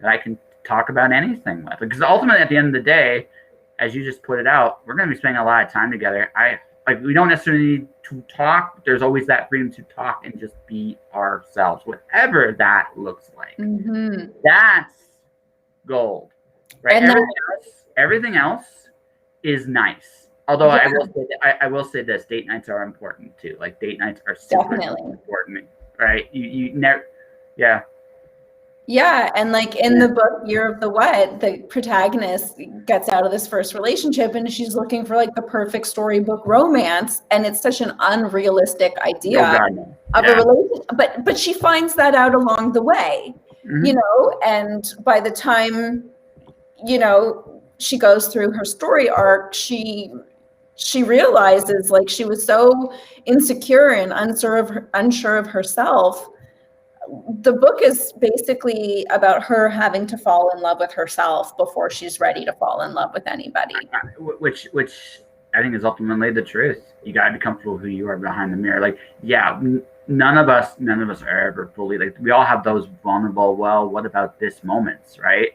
that I can talk about anything with. Because ultimately, at the end of the day, as you just put it out, we're going to be spending a lot of time together. We don't necessarily need to talk. But there's always that freedom to talk and just be ourselves, whatever that looks like. Mm-hmm. That's gold, right? And Everything else is nice. Although yeah, I will say this: date nights are important too. Like date nights are super definitely. important, right? You never, yeah. Yeah, and like in the book Year of the What, the protagonist gets out of this first relationship and she's looking for like the perfect storybook romance, and it's such an unrealistic Oh idea God, no. of a Yeah. relationship. But she finds that out along the way, you Mm-hmm. know, and by the time, you know, she goes through her story arc, she realizes like she was so insecure and unsure of herself. The book is basically about her having to fall in love with herself before she's ready to fall in love with anybody. Which I think is ultimately the truth. You gotta be comfortable with who you are behind the mirror. Like, yeah, none of us are ever fully like. We all have those vulnerable. Well, what about this moments, right?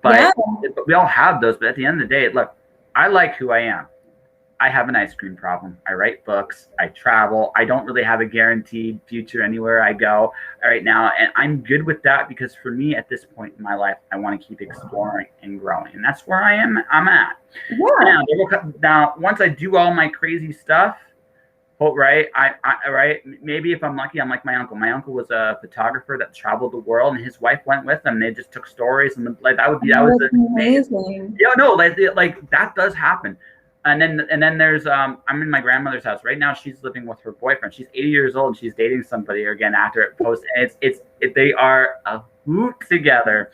Yeah. But we all have those. But at the end of the day, look, I like who I am. I have an ice cream problem. I write books. I travel. I don't really have a guaranteed future anywhere I go right now. And I'm good with that because for me at this point in my life, I want to keep exploring and growing. And that's where I'm at. Yeah. Now, once I do all my crazy stuff, right, right, maybe if I'm lucky, I'm like my uncle. My uncle was a photographer that traveled the world and his wife went with him. They just took stories and like that was That's amazing. yeah, no, like that does happen. And then there's I'm in my grandmother's house right now. She's living with her boyfriend. She's 80 years old and she's dating somebody again after it post. And they are a hoot together.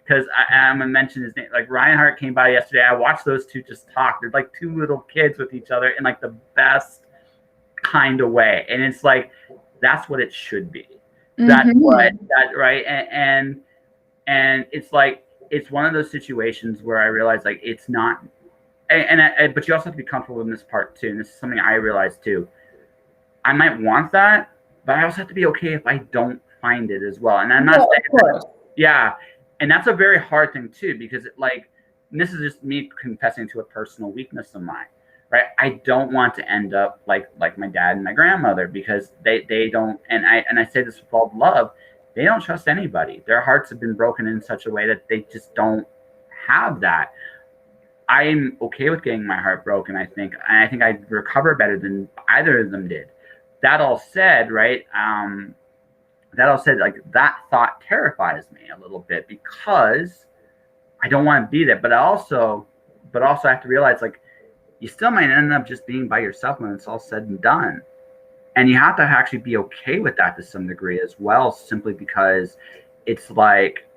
Because I'm gonna mention his name. Like Ryan Hart came by yesterday. I watched those two just talk. They're like two little kids with each other in like the best kind of way. And it's like that's what it should be. That's what Mm-hmm. that right. And And it's like, it's one of those situations where I realize like it's not, but you also have to be comfortable in this part too. And this is something I realized too. I might want that, but I also have to be okay if I don't find it as well. And I'm not saying, of course. yeah, and that's a very hard thing too, because like, and this is just me confessing to a personal weakness of mine, right? I don't want to end up like my dad and my grandmother, because they don't, and I say this with all love, they don't trust anybody. Their hearts have been broken in such a way that they just don't have that. I'm okay with getting my heart broken, I think, and I think I'd recover better than either of them did. That all said, right? That all said, like, that thought terrifies me a little bit, because I don't want to be there. But also I have to realize, like, you still might end up just being by yourself when it's all said and done. And you have to actually be okay with that to some degree as well, simply because it's like,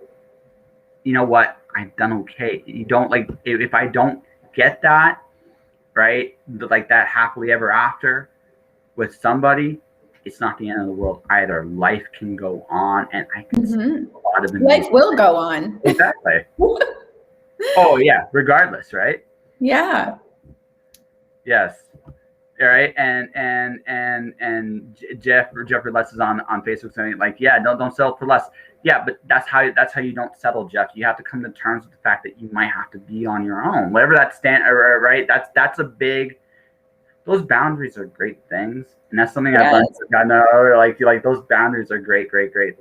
you know what, I've done okay. You don't, like, if I don't get that, right, like that happily ever after with somebody, it's not the end of the world either. Life can go on, and I can see a lot of life will go on. Exactly. Oh yeah, regardless, right? Yeah. Yes. All right. And Jeffrey Less is on Facebook saying, like, yeah, don't settle for less. Yeah, but that's how you don't settle, Jeff. You have to come to terms with the fact that you might have to be on your own, whatever that right. That's a big. Those boundaries are great things, and that's something I've learned. I know, like those boundaries are great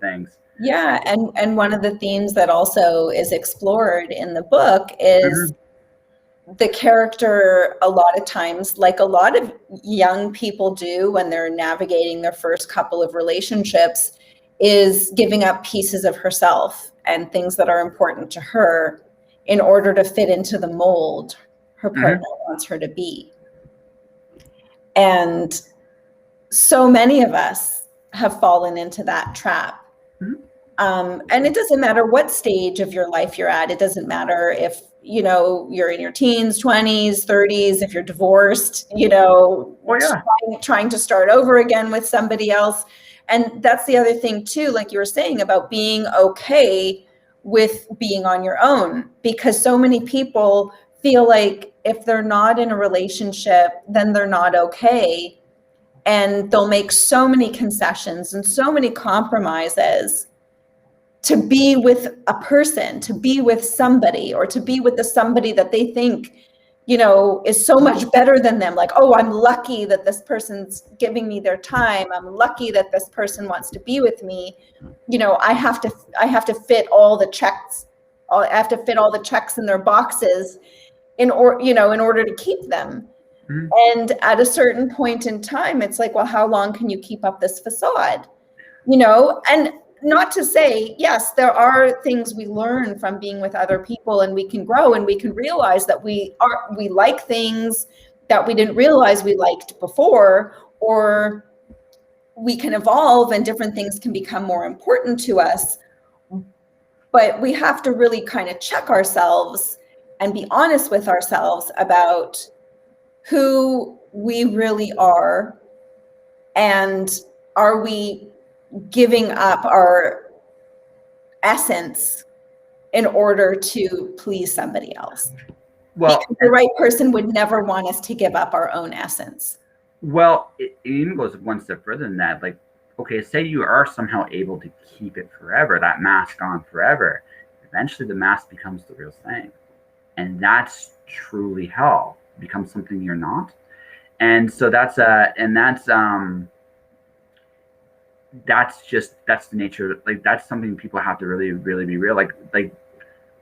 things. Yeah, and one of the themes that also is explored in the book is the character, a lot of times, like a lot of young people do when they're navigating their first couple of relationships, is giving up pieces of herself and things that are important to her in order to fit into the mold her partner wants her to be. And so many of us have fallen into that trap. And it doesn't matter what stage of your life you're at. It doesn't matter if, you're in your teens, 20s, 30s, if you're divorced, trying to start over again with somebody else. And that's the other thing too, like you were saying about being okay with being on your own, because so many people feel like if they're not in a relationship, then they're not okay. And they'll make so many concessions and so many compromises to be with a person, to be with somebody, or to be with somebody that they think, is so much better than them. Like, oh, I'm lucky that this person's giving me their time. I'm lucky that this person wants to be with me. I have to fit all the checks. I have to fit all the checks in their boxes in order to keep them. And at a certain point in time, it's like, well, how long can you keep up this facade? And not to say, yes, there are things we learn from being with other people, and we can grow, and we can realize that we like things that we didn't realize we liked before, or we can evolve and different things can become more important to us. But we have to really kind of check ourselves and be honest with ourselves about who we really are, and are we giving up our essence in order to please somebody else? Well, because the right person would never want us to give up our own essence. Well, it even goes one step further than that. Like, okay, say you are somehow able to keep it forever, that mask on forever. Eventually the mask becomes the real thing. And that's truly hell. It becomes something you're not. And so that's the nature. Like, that's something people have to really, really be real. Like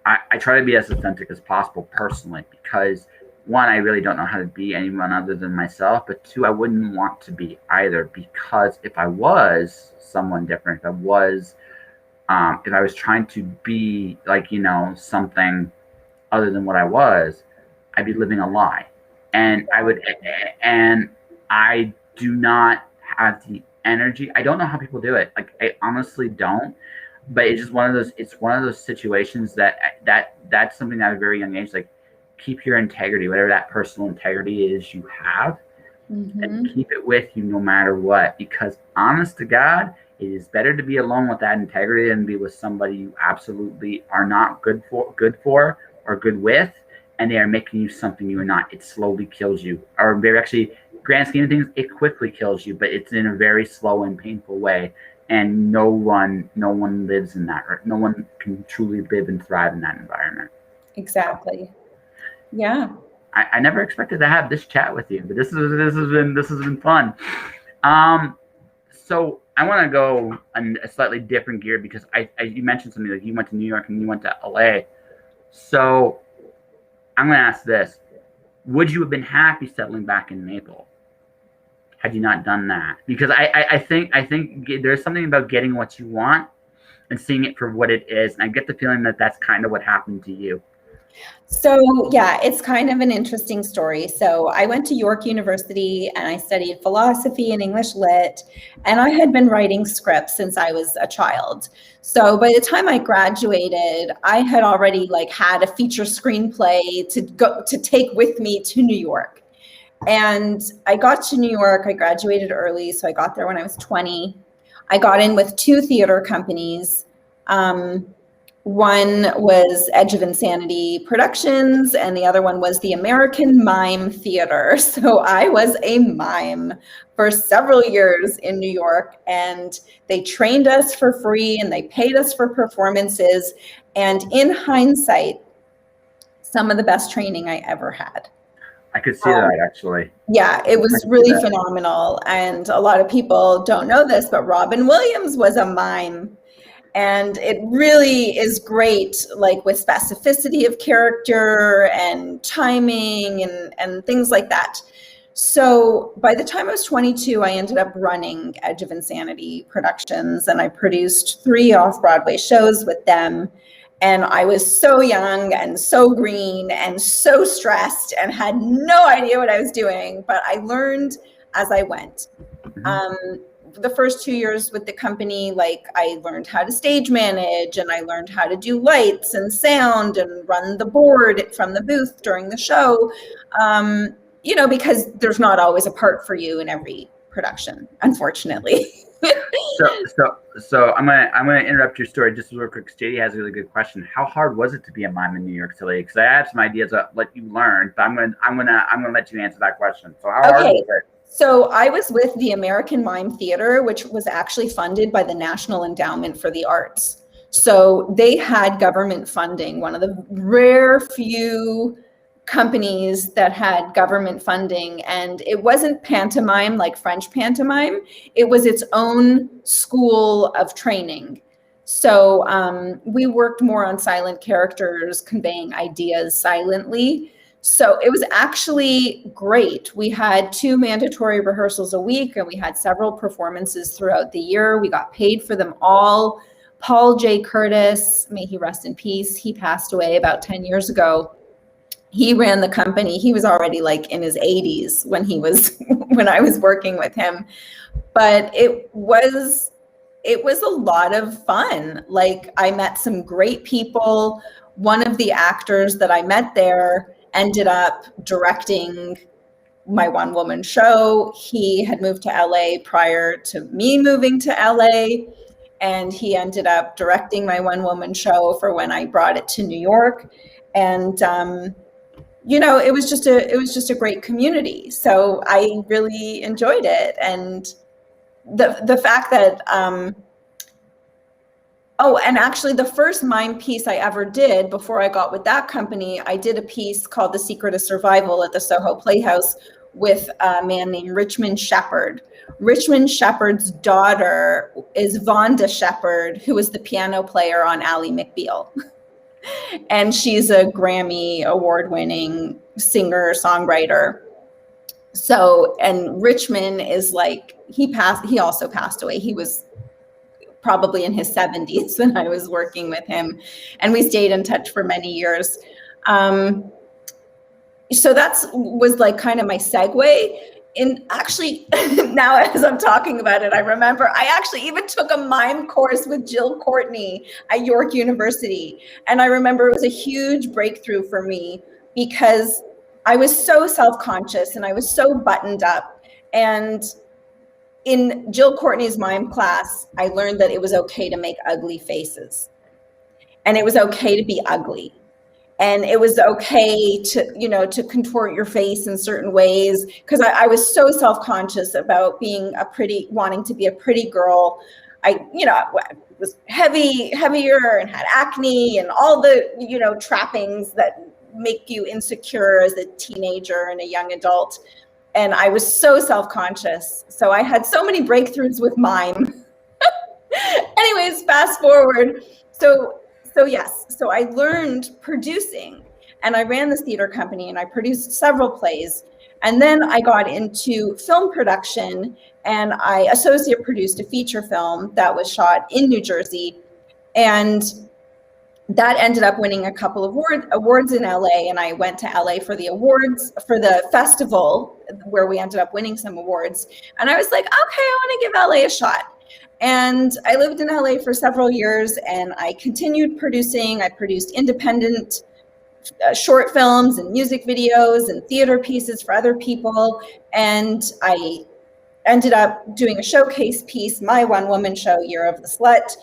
I try to be as authentic as possible personally, because one, I really don't know how to be anyone other than myself, but two, I wouldn't want to be either, because if I was someone different, if I was trying to be like, something other than what I was, I'd be living a lie. And I do not have the energy. I don't know how people do it. Like, I honestly don't. But it's just one of those situations that's something at a very young age, like, keep your integrity, whatever that personal integrity is you have, and keep it with you no matter what. Because honest to God, It is better to be alone with that integrity than be with somebody you absolutely are not good for or good with, and they are making you something you are not. It slowly kills you, or very actually, grand scheme of things, it quickly kills you, but it's in a very slow and painful way. And no one lives in that. No one can truly live and thrive in that environment. Exactly. Yeah. I never expected to have this chat with you, but this has been fun. Um, so I want to go on a slightly different gear because you mentioned something like you went to New York and you went to LA. So I'm going to ask this: would you have been happy settling back in Maple had you not done that? Because I think there's something about getting what you want and seeing it for what it is, and I get the feeling that that's kind of what happened to you. So yeah, it's kind of an interesting story. So I went to York University and I studied philosophy and English lit, and I had been writing scripts since I was a child. So by the time I graduated, I had already like had a feature screenplay to take with me to New York. And I got to New York, I graduated early, so I got there when I was 20. I got in with 2 theater companies. One was Edge of Insanity Productions, and the other one was the American Mime Theater. So I was a mime for several years in New York, and they trained us for free and they paid us for performances. And in hindsight, some of the best training I ever had. I could see that actually. Yeah, it was really phenomenal. And a lot of people don't know this, but Robin Williams was a mime. And it really is great, like with specificity of character and timing and things like that. So by the time I was 22, I ended up running Edge of Insanity Productions, and I produced 3 off-Broadway shows with them. And I was so young and so green and so stressed and had no idea what I was doing, but I learned as I went. The first 2 years with the company, like I learned how to stage manage and I learned how to do lights and sound and run the board from the booth during the show. Because there's not always a part for you in every production, unfortunately. So I'm gonna interrupt your story just real quick. JD has a really good question. How hard was it to be a mime in New York City? Because I have some ideas of what you learned, but I'm gonna let you answer that question. So how hard was it? So I was with the American Mime Theater, which was actually funded by the National Endowment for the Arts. So they had government funding, one of the rare few companies that had government funding. And it wasn't pantomime like French pantomime. It was its own school of training. So we worked more on silent characters, conveying ideas silently. So it was actually great. We had 2 mandatory rehearsals a week, and we had several performances throughout the year. We got paid for them all. Paul J. Curtis, may he rest in peace, he passed away about 10 years ago. He ran the company. He was already like in his 80s when I was working with him. But it was a lot of fun. Like I met some great people. One of the actors that I met there ended up directing my one-woman show. He had moved to LA prior to me moving to LA, and he ended up directing my one-woman show for when I brought it to New York. And it was just a great community. So I really enjoyed it. And the fact that and actually the first mime piece I ever did before I got with that company, I did a piece called The Secret of Survival at the Soho Playhouse with a man named Richmond Shepard. Richmond Shepard's daughter is Vonda Shepard, who was the piano player on Ally McBeal. And she's a Grammy award-winning singer-songwriter. So, and Richmond is like, he also passed away. He was probably in his 70s when I was working with him, and we stayed in touch for many years. So was like kind of my segue. And actually, now as I'm talking about it, I remember I actually even took a mime course with Jill Courtney at York University. And I remember it was a huge breakthrough for me because I was so self-conscious and I was so buttoned up. And in Jill Courtney's mime class, I learned that it was okay to make ugly faces, and it was okay to be ugly. And it was okay to, to contort your face in certain ways, because I was so self-conscious about wanting to be a pretty girl. I was heavier and had acne and all the, trappings that make you insecure as a teenager and a young adult. And I was so self-conscious. So I had so many breakthroughs with mime. Anyways, fast forward. So yes, so I learned producing, and I ran this theater company, and I produced several plays. And then I got into film production, and I associate produced a feature film that was shot in New Jersey. And that ended up winning a couple of awards in LA. And I went to LA for the awards, for the festival, where we ended up winning some awards. And I was like, okay, I want to give LA a shot. And I lived in LA for several years, and I continued producing. I produced independent short films and music videos and theater pieces for other people. And I ended up doing a showcase piece, my one-woman show, Year of the Slut.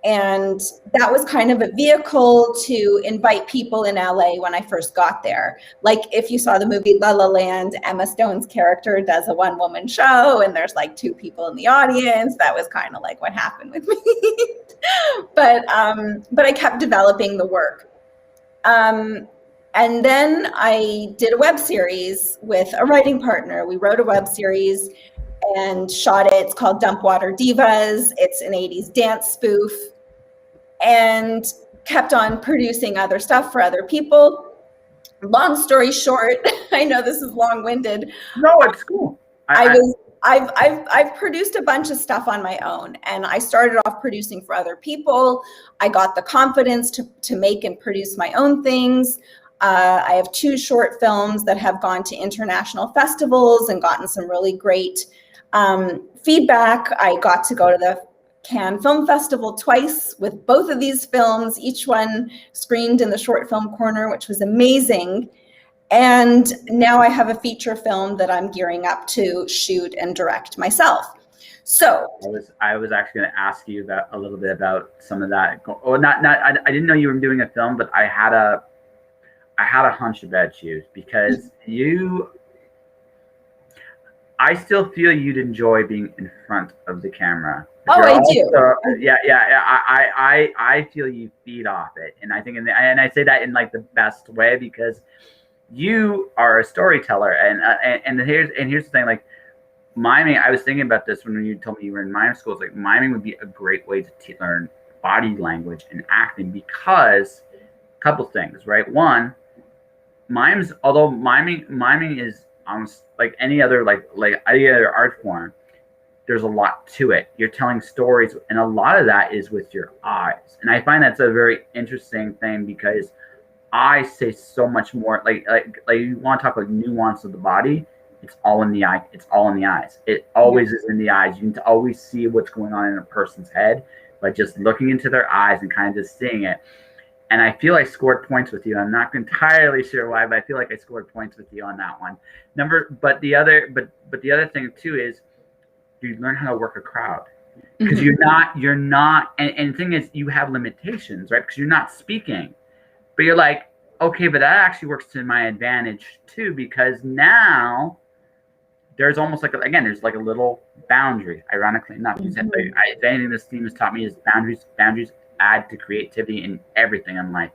And that was kind of a vehicle to invite people in LA when I first got there. Like if you saw the movie La La Land, Emma Stone's character does a one-woman show, and there's like 2 people in the audience. That was kind of like what happened with me. But I kept developing the work. And then I did a web series with a writing partner. We wrote a web series and shot it. It's called Dumpwater Divas. It's an 80s dance spoof, and kept on producing other stuff for other people. Long story short, I know this is long-winded. No, it's cool. I've produced a bunch of stuff on my own, and I started off producing for other people. I got the confidence to make and produce my own things. I have 2 short films that have gone to international festivals and gotten some really great feedback. I got to go to the Cannes Film Festival twice with both of these films, each one screened in the short film corner, which was amazing. And now I have a feature film that I'm gearing up to shoot and direct myself. So I was actually going to ask you about a little bit about some of that. Oh, I didn't know you were doing a film, but I had a hunch about you, because I still feel you'd enjoy being in front of the camera. Oh, I do. Yeah. I feel you feed off it, and I think, and I say that in like the best way, because you are a storyteller, and here's the thing, like miming. I was thinking about this when you told me you were in mime school. It's like miming would be a great way to learn body language and acting, because a couple things, right? One, although miming is almost like any other any other art form, there's a lot to it. You're telling stories, and a lot of that is with your eyes. And I find that's a very interesting thing, because eyes say so much more. Like you want to talk like nuance of the body, it's all in the eye. It's all in the eyes. It always is in the eyes. You need to always see what's going on in a person's head by just looking into their eyes and kind of just seeing it. And I feel I scored points with you. I'm not entirely sure why, but I feel like I scored points with you on that one. But the other thing too is you learn how to work a crowd, because you're not, and the thing is, you have limitations, right? Because you're not speaking, but you're like, okay, but that actually works to my advantage too, because now there's almost like there's like a little boundary, ironically enough. If anything this theme has taught me, is boundaries add to creativity in everything in life.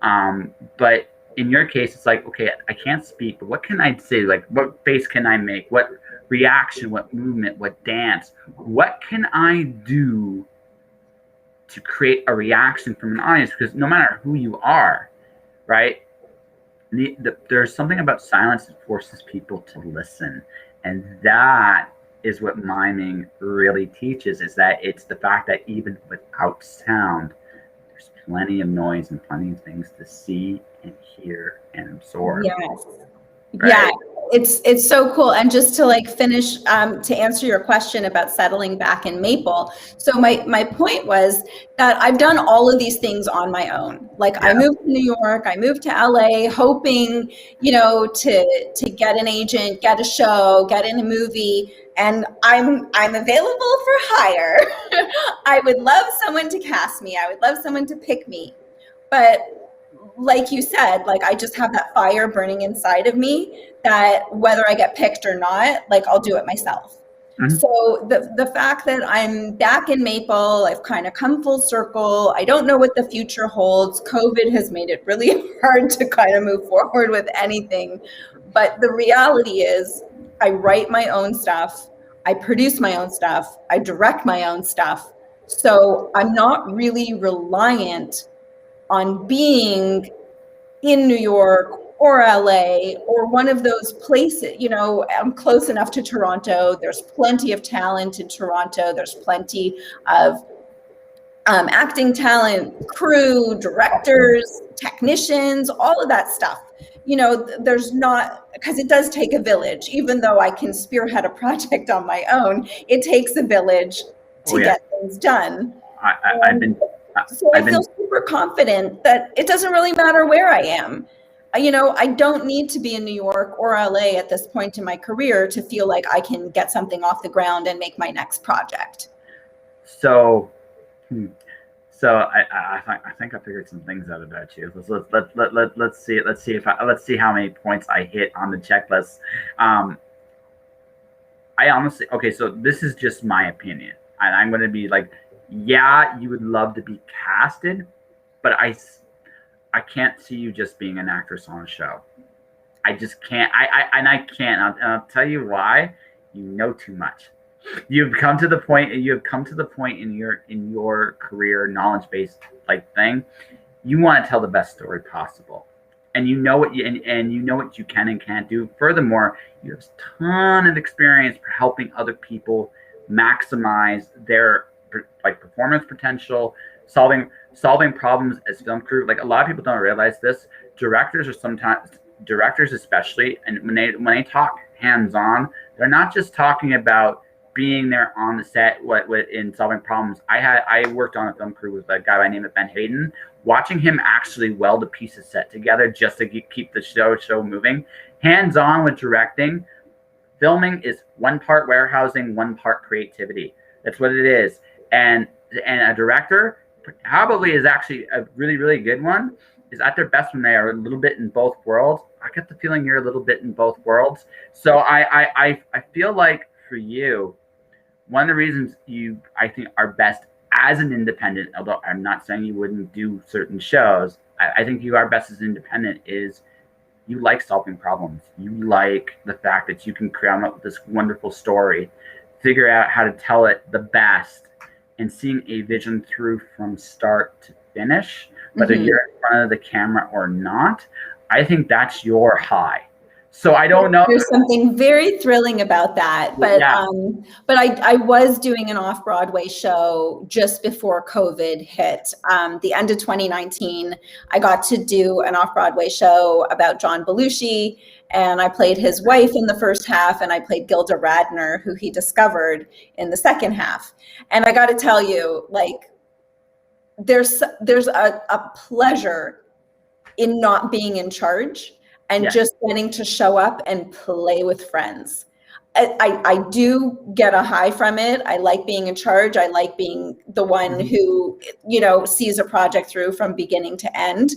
But in your case, it's like, okay, I can't speak, but what can I say? Like, what face can I make? What reaction, what movement, what dance? What can I do to create a reaction from an audience? Because no matter who you are, right, there's something about silence that forces people to listen. And that is what miming really teaches, is that it's the fact that even without sound, there's plenty of noise and plenty of things to see and hear and absorb. Yes. Right? Yeah, it's so cool. And just to like finish, to answer your question about settling back in Maple. So my point was that I've done all of these things on my own. Like I moved to New York, I moved to LA, hoping, to get an agent, get a show, get in a movie. and I'm available for hire. I would love someone to cast me. I would love someone to pick me. But like you said, like I just have that fire burning inside of me that whether I get picked or not, like I'll do it myself. Mhm. So the fact that I'm back in Maple, I've kind of come full circle. I don't know what the future holds. COVID has made it really hard to kind of move forward with anything. But the reality is I write my own stuff. I produce my own stuff. I direct my own stuff. So I'm not really reliant on being in New York or LA or one of those places. You know, I'm close enough to Toronto. There's plenty of talent in Toronto. There's plenty of acting talent, crew, directors, technicians, all of that stuff. You know, there's not, because it does take a village. Even though I can spearhead a project on my own, it takes a village to get things done. I've been So I feel super confident that it doesn't really matter where I am. You know, I don't need to be in New York or LA at this point in my career to feel like I can get something off the ground and make my next project. So, I think I figured some things out about you. Let's see how many points I hit on the checklist. I honestly, okay, so this is just my opinion, and I'm going to be like, yeah, you would love to be casted, but I can't see you just being an actress on a show. I just can't. I can't. I'll tell you why. You know too much. You've come to the point. You have come to the point in your career, knowledge based like thing. You want to tell the best story possible, and you know what and you know what you can and can't do. Furthermore, you have a ton of experience for helping other people maximize their like performance potential, solving problems as film crew. Like a lot of people don't realize this. Directors especially, and when they talk hands on, they're not just talking about being there on the set in solving problems. I worked on a film crew with a guy by the name of Ben Hayden. Watching him actually weld a piece of set together just to keep the show moving, hands on with directing. Filming is one part warehousing, one part creativity. That's what it is. And a director probably is actually a really, really good one, is at their best when they are a little bit in both worlds. I get the feeling you're a little bit in both worlds. So I feel like for you, one of the reasons I think are best as an independent, although I'm not saying you wouldn't do certain shows, I think you are best as an independent is you like solving problems. You like the fact that you can come up with this wonderful story, figure out how to tell it the best, and seeing a vision through from start to finish, whether you're in front of the camera or not. I think that's your high. So I don't know. There's something very thrilling about that, but I was doing an off-Broadway show just before COVID hit. The end of 2019, I got to do an off-Broadway show about John Belushi, and I played his wife in the first half, and I played Gilda Radner, who he discovered in the second half. And I got to tell you, like, there's a pleasure in not being in charge and just getting to show up and play with friends. I do get a high from it. I like being in charge. I like being the one who, you know, sees a project through from beginning to end.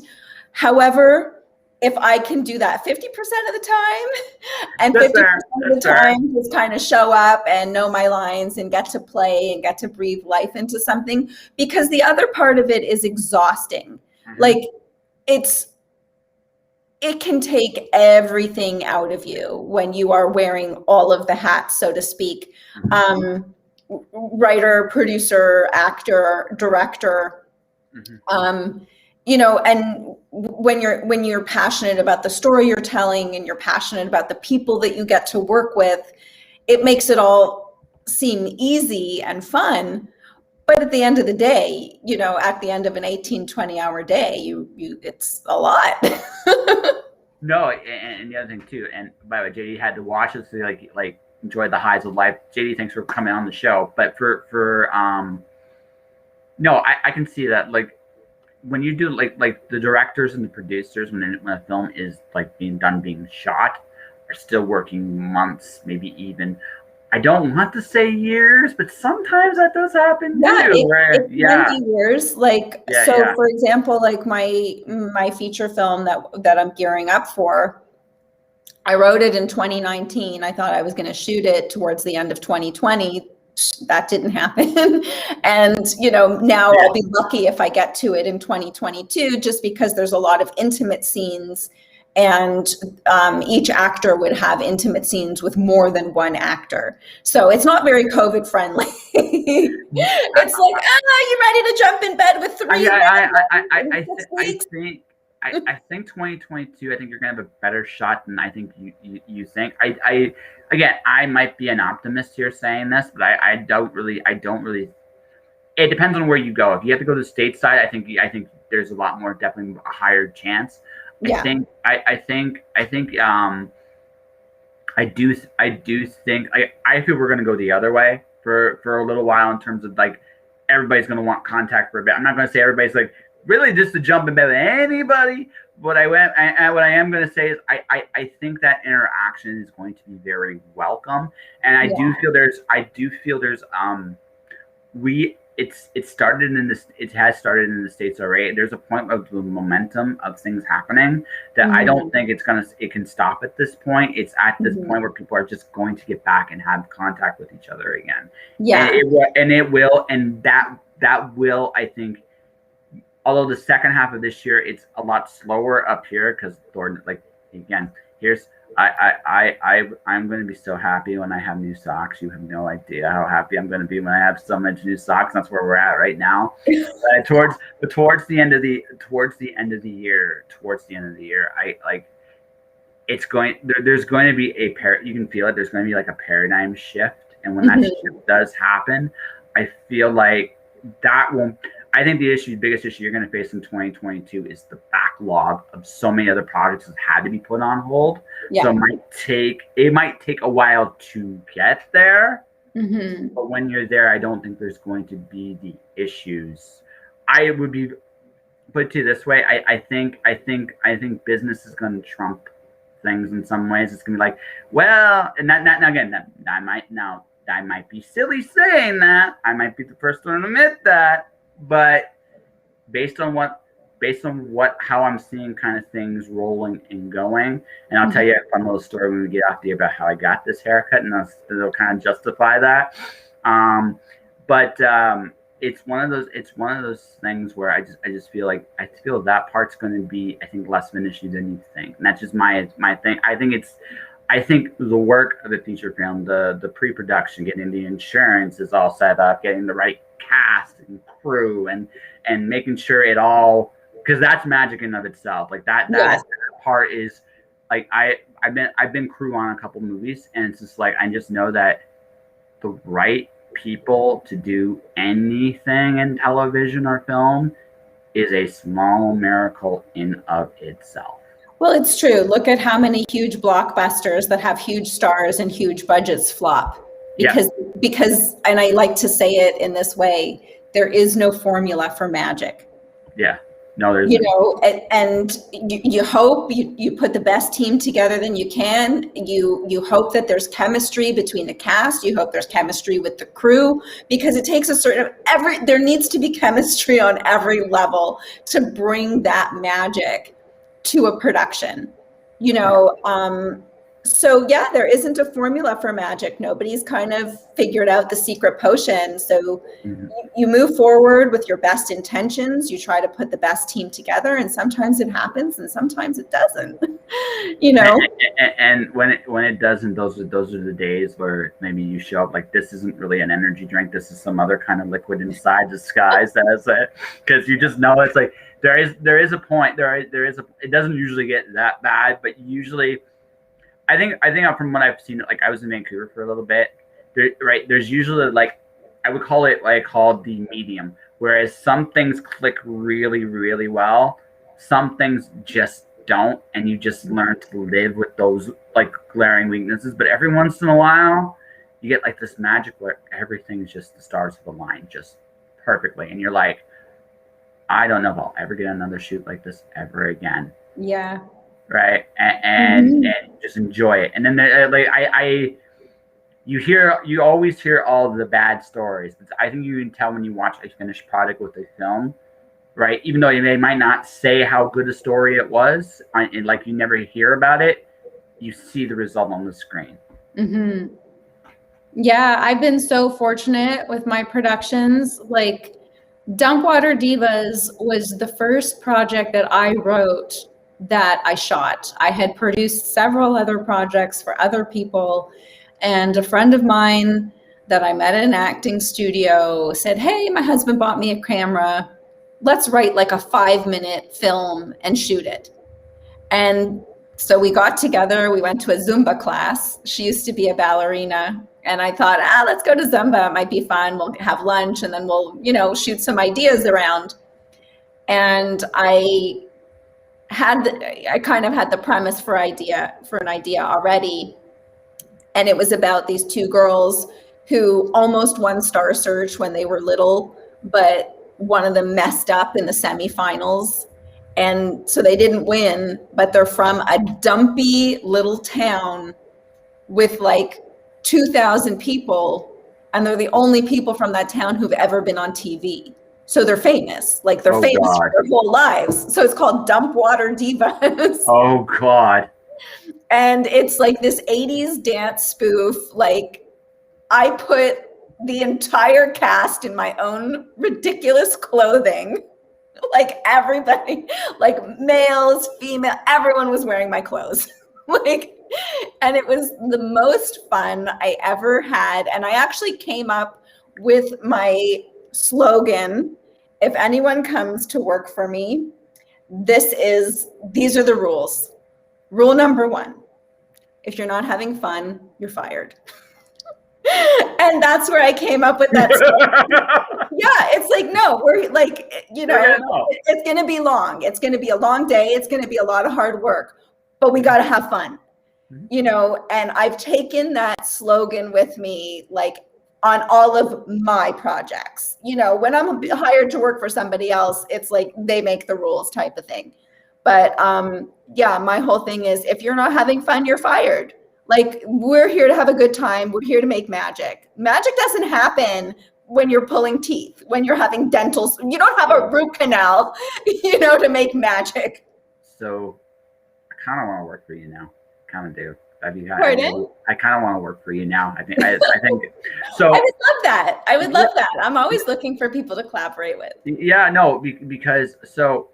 However, if I can do that 50% of the time and 50% of the time just kind of show up and know my lines and get to play and get to breathe life into something, because the other part of it is exhausting. Like it can take everything out of you when you are wearing all of the hats, so to speak. Writer, producer, actor, director. You know, and when you're passionate about the story you're telling and you're passionate about the people that you get to work with, it makes it all seem easy and fun. But at the end of the day, you know, at the end of an 18, 20-hour day, it's a lot. No, and the other thing too, and by the way, JD had to watch it to like enjoy the highs of life. JD, thanks for coming on the show. But for no, I can see that, like, when you do like the directors and the producers, when a film is like being shot, are still working months, maybe even. I don't want to say years, but sometimes that does happen Yeah, too. Where, it can be years. Like, so yeah, for example, like my feature film that I'm gearing up for, I wrote it in 2019. I thought I was going to shoot it towards the end of 2020. That didn't happen. And, now yeah. I'll be lucky if I get to it in 2022, just because there's a lot of intimate scenes, and each actor would have intimate scenes with more than one actor. So it's not very COVID friendly. It's like, you ready to jump in bed with three men in 6 weeks? I think 2022. I think you're gonna have a better shot than I think you think. Again, I might be an optimist here saying this, but I don't really. It depends on where you go. If you have to go to the stateside, I think there's a lot more, definitely a higher chance. Yeah. I do think I feel we're gonna go the other way for a little while in terms of like everybody's gonna want contact for a bit. I'm not gonna say everybody's like really just to jump in bed with anybody. What I am gonna say is I think that interaction is going to be very welcome, and I do feel there's it started in this it has started in the States already. There's a point of the momentum of things happening that I don't think it can stop at this point. It's at this point where people are just going to get back and have contact with each other again. Yeah. And that will, I think, although the second half of this year it's a lot slower up here because like again, here's I'm going to be so happy when I have new socks. You have no idea how happy I'm going to be when I have so much new socks. That's where we're at right now. Towards the end of the year, I like it's going. There's going to be you can feel it. There's going to be like a paradigm shift, and when that shift does happen, I feel like that won't. I think the biggest issue you're going to face in 2022 is the backlog of so many other projects that had to be put on hold. Yeah. So it might take a while to get there. But when you're there, I don't think there's going to be the issues. I would be put to this way. I think business is going to trump things in some ways. It's going to be like, well, and I might be silly saying that. I might be the first one to admit that. But based on how I'm seeing kind of things rolling and going, and I'll tell you a fun little story when we get off the air about how I got this haircut, and it'll kind of justify that. It's one of those things where I just feel like that part's going to be, I think, less of an issue than you think, and that's just my thing. I think the work of the feature film, the pre-production, getting the insurance is all set up, getting the right cast and crew, and making sure it all, because that's magic in of itself. Like that part is like I've been crew on a couple movies, and it's just like I just know that the right people to do anything in television or film is a small miracle in of itself. Well, it's true. Look at how many huge blockbusters that have huge stars and huge budgets flop. Because, and I like to say it in this way, there is no formula for magic. Yeah. No, there's and you hope you put the best team together than you can. You hope that there's chemistry between the cast. You hope there's chemistry with the crew, because it takes there needs to be chemistry on every level to bring that magic to a production. So yeah, there isn't a formula for magic. Nobody's kind of figured out the secret potion. So you move forward with your best intentions. You try to put the best team together, and sometimes it happens, and sometimes it doesn't. And when it doesn't, those are the days where maybe you show up like, this isn't really an energy drink. This is some other kind of liquid inside disguised as it, because you just know it's like there is a point. It doesn't usually get that bad, but usually. I think from what I've seen, like I was in Vancouver for a little bit, there's usually like, I would call it what I call the medium, whereas some things click really, really well, some things just don't, and you just learn to live with those like glaring weaknesses. But every once in a while, you get like this magic where everything is just the stars of align just perfectly, and you're like, I don't know if I'll ever get another shoot like this ever again. Yeah. Right, and just enjoy it. And then like you always hear all the bad stories. But I think you can tell when you watch a finished product with a film, right? Even though they might not say how good a story it was, and like you never hear about it, you see the result on the screen. Mm-hmm. Yeah, I've been so fortunate with my productions. Like Dunkwater Divas was the first project that I wrote that I shot. I had produced several other projects for other people, and a friend of mine that I met at an acting studio said, "Hey, my husband bought me a camera. Let's write like a 5-minute film and shoot it." And so we got together, we went to a Zumba class. She used to be a ballerina. And I thought, let's go to Zumba. It might be fun. We'll have lunch and then we'll, shoot some ideas around. And I kind of had the premise for an idea already. And it was about these two girls who almost won Star Search when they were little, but one of them messed up in the semifinals. And so they didn't win, but they're from a dumpy little town with like 2,000 people. And they're the only people from that town who've ever been on TV. So they're famous, like they're famous for their whole lives. So it's called Dunkwater Divas. Oh God. And it's like this 80s dance spoof. Like I put the entire cast in my own ridiculous clothing. Like everybody, like males, female, everyone was wearing my clothes. And it was the most fun I ever had. And I actually came up with my slogan, if anyone comes to work for me, these are the rules. Rule number 1, if you're not having fun, you're fired. And that's where I came up with that. Yeah, it's like, no, we're like, it's going to be long. It's going to be a long day. It's going to be a lot of hard work, but we got to have fun, and I've taken that slogan with me, like on all of my projects. When I'm hired to work for somebody else, it's like they make the rules type of thing. But yeah, my whole thing is if you're not having fun, you're fired. Like we're here to have a good time. We're here to make magic. Magic doesn't happen when you're pulling teeth, when you're having dental. You don't have a root canal, to make magic. So I kind of want to work for you now. Kind of do. I kind of want to work for you now. I think so. I would love that. I would love that. I'm always looking for people to collaborate with. Yeah, no, because so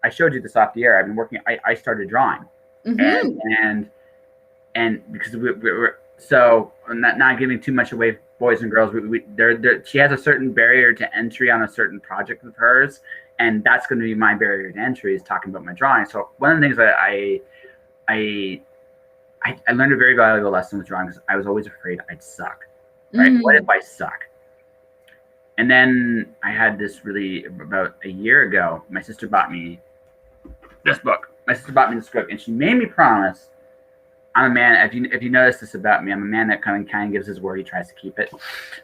I showed you this off the air. I've been working. I started drawing, and because we're so not giving too much away, boys and girls. She has a certain barrier to entry on a certain project of hers, and that's going to be my barrier to entry is talking about my drawing. So one of the things that I learned a very valuable lesson with drawing because I was always afraid I'd suck. Right? What if I suck? And then I had this really about a year ago. My sister bought me this book. My sister bought me the script, and she made me promise. I'm a man. If you notice this about me, I'm a man that kind of gives his word. He tries to keep it.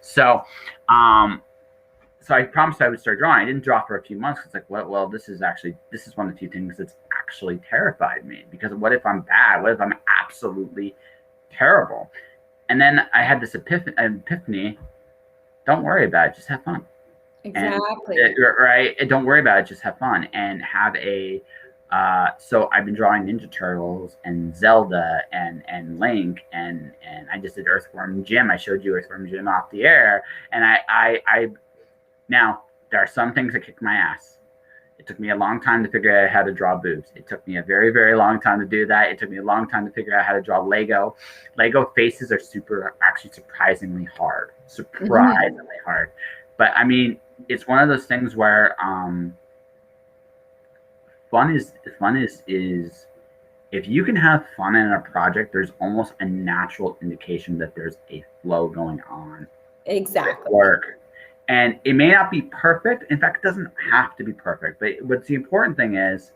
So, so I promised I would start drawing. I didn't draw for a few months. It's like, well, this is one of the few things that's actually terrified me. Because what if I'm bad? What if I'm absolutely terrible? And then I had this epiphany. Don't worry about it. Just have fun. Exactly. Right. Don't worry about it. Just have fun and have a. So I've been drawing Ninja Turtles and Zelda and Link and I just did Earthworm Jim. I showed you Earthworm Jim off the air, and I now there are some things that kick my ass. It took me a long time to figure out how to draw boobs. It took me a very, very long time to do that. It took me a long time to figure out how to draw Lego. Lego faces are actually surprisingly hard. Hard. But I mean, it's one of those things where fun is if you can have fun in a project, there's almost a natural indication that there's a flow going on. Exactly. Work. And it may not be perfect. In fact, it doesn't have to be perfect. But what's the important thing is,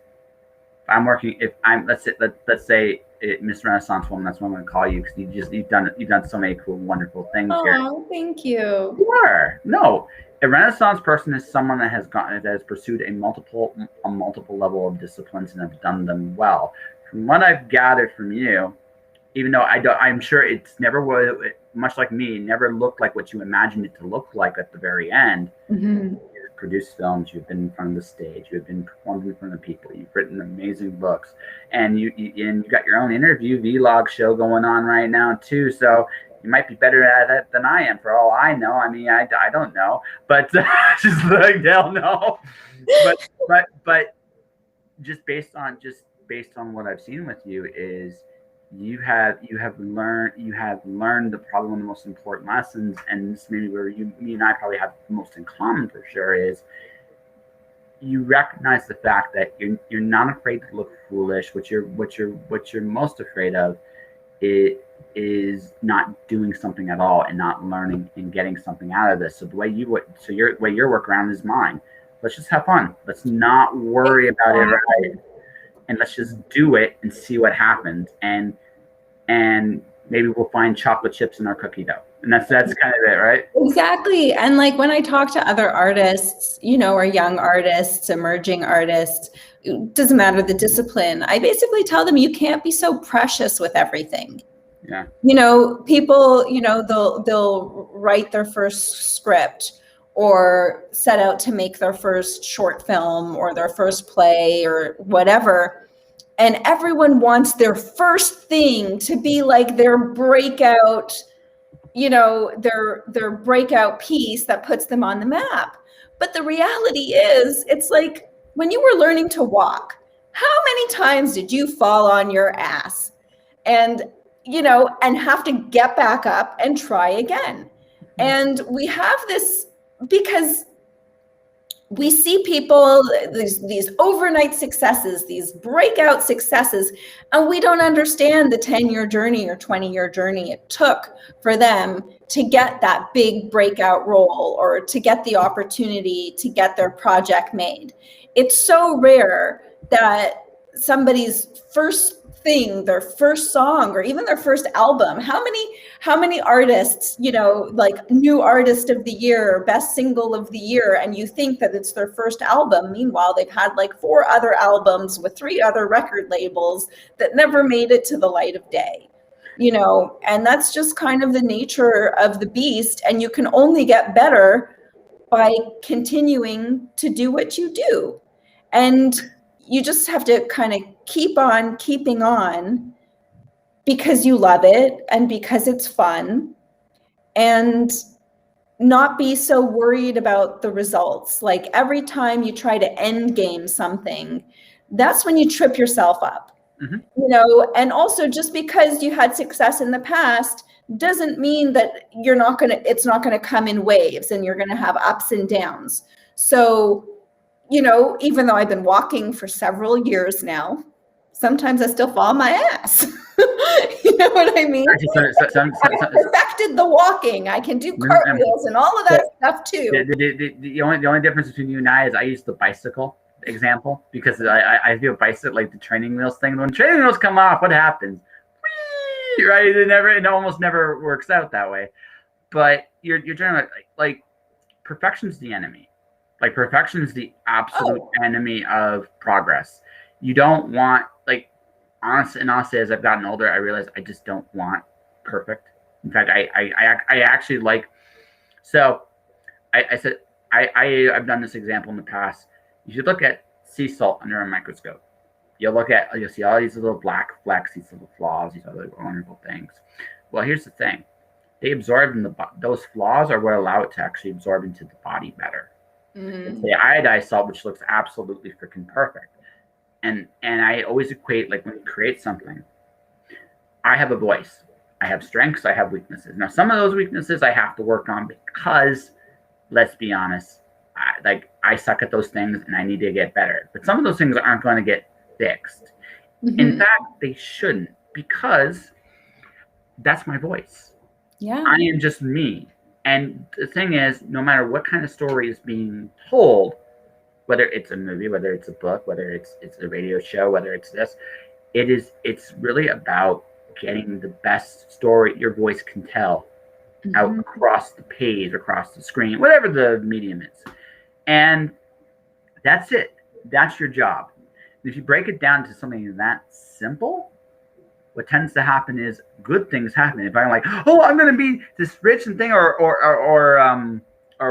let's say Miss Renaissance Woman. That's what I'm going to call you because you've done so many cool, wonderful things here. Oh, thank you. You are. No, a Renaissance person is someone that has pursued a multiple level of disciplines and have done them well. From what I've gathered from you, even though I'm sure it's never was, much like me, never looked like what you imagined it to look like at the very end. Mm-hmm. You've produced films, you've been in front of the stage, you've been performed in front of people, you've written amazing books, and you got your own interview vlog show going on right now too. So you might be better at it than I am, for all I know. I mean, I don't know, but just like they'll know. But just based on what I've seen with you is you have learned the probably one of the most important lessons, and this maybe where me and I probably have the most in common for sure is you recognize the fact that you're not afraid to look foolish. What you're most afraid of is not doing something at all and not learning and getting something out of this. So the way you would so your way your workaround is mine. Let's just have fun. Let's not worry about it, right? And let's just do it and see what happens. And maybe we'll find chocolate chips in our cookie dough. And that's kind of it, right? Exactly. And like when I talk to other artists, or young artists, emerging artists, it doesn't matter the discipline. I basically tell them you can't be so precious with everything. Yeah. People, they'll write their first script or set out to make their first short film or their first play or whatever. And everyone wants their first thing to be like their breakout, their breakout piece that puts them on the map. But the reality is, it's like when you were learning to walk, how many times did you fall on your ass and have to get back up and try again? And we have this because we see people, these overnight successes, these breakout successes, and we don't understand the 10-year journey or 20-year journey it took for them to get that big breakout role or to get the opportunity to get their project made. It's so rare that somebody's first thing, their first song, or even their first album. How many artists, like new artist of the year, best single of the year, and you think that it's their first album. Meanwhile, they've had like 4 other albums with 3 other record labels that never made it to the light of day. And that's just kind of the nature of the beast. And you can only get better by continuing to do what you do. And you just have to kind of keep on keeping on because you love it and because it's fun, and not be so worried about the results. Like every time you try to end game something, that's when you trip yourself up. Mm-hmm. And also just because you had success in the past doesn't mean that it's not going to come in waves and you're going to have ups and downs. So, even though I've been walking for several years now, sometimes I still fall on my ass. You know what I mean? I perfected the walking. I can do cartwheels and all of that stuff too. The only difference between you and I is I use the bicycle example because I feel bicycle like the training wheels thing. When training wheels come off, what happens? Whee! Right? It almost never works out that way. But you're trying to like perfection's the enemy. Like perfection is the absolute enemy of progress. You don't want honestly, as I've gotten older, I realize I just don't want perfect. In fact, I actually like. So, I said I've done this example in the past. You should look at sea salt under a microscope. You'll see all these little black flecks, these little flaws, these other wonderful things. Well, here's the thing: they absorb those flaws are what allow it to actually absorb into the body better. It's the iodized salt, which looks absolutely freaking perfect. And I always equate, like when you create something, I have a voice. I have strengths, I have weaknesses. Now, some of those weaknesses I have to work on because, let's be honest, I suck at those things and I need to get better. But some of those things aren't going to get fixed. Mm-hmm. In fact, they shouldn't, because that's my voice. Yeah. I am just me. And the thing is, no matter what kind of story is being told, whether it's a movie, whether it's a book, whether it's a radio show, whether it's this, it's really about getting the best story your voice can tell out across the page, across the screen, whatever the medium is. And that's it. That's your job. And if you break it down to something that simple, what tends to happen is good things happen. If I'm like, oh, I'm gonna be this rich and thing, or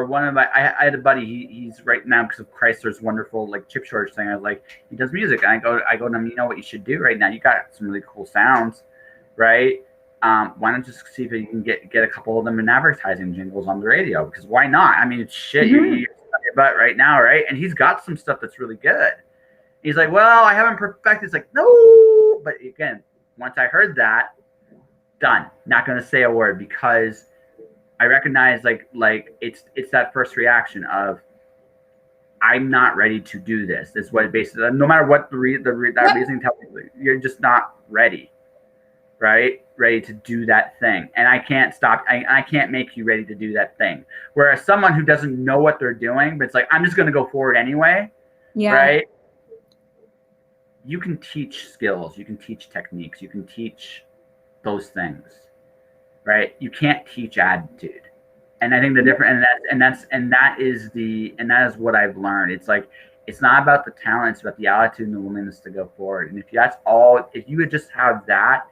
one of my, I had a buddy. He's right now because of Chrysler's wonderful like chip shortage thing. I was like, he does music, and I go to him. You know what you should do right now? You got some really cool sounds, right? Why not just see if you can get a couple of them in advertising jingles on the radio? Because why not? I mean, it's shit. Mm-hmm. You're your butt right now, right? And he's got some stuff that's really good. He's like, well, I haven't perfected. It's like, no. But again, once I heard that, done. Not going to say a word because I recognize like it's that first reaction of I'm not ready to do this. This is what it basically. No matter what that reasoning tells you, you're just not ready, right? Ready to do that thing, and I can't stop. I can't make you ready to do that thing. Whereas someone who doesn't know what they're doing, but it's like I'm just going to go forward anyway, right? You can teach skills, you can teach techniques, you can teach those things, right? You can't teach attitude. And I think the difference, and that is what I've learned. It's like it's not about the talent, it's about the attitude and the willingness to go forward. And if you would just have that,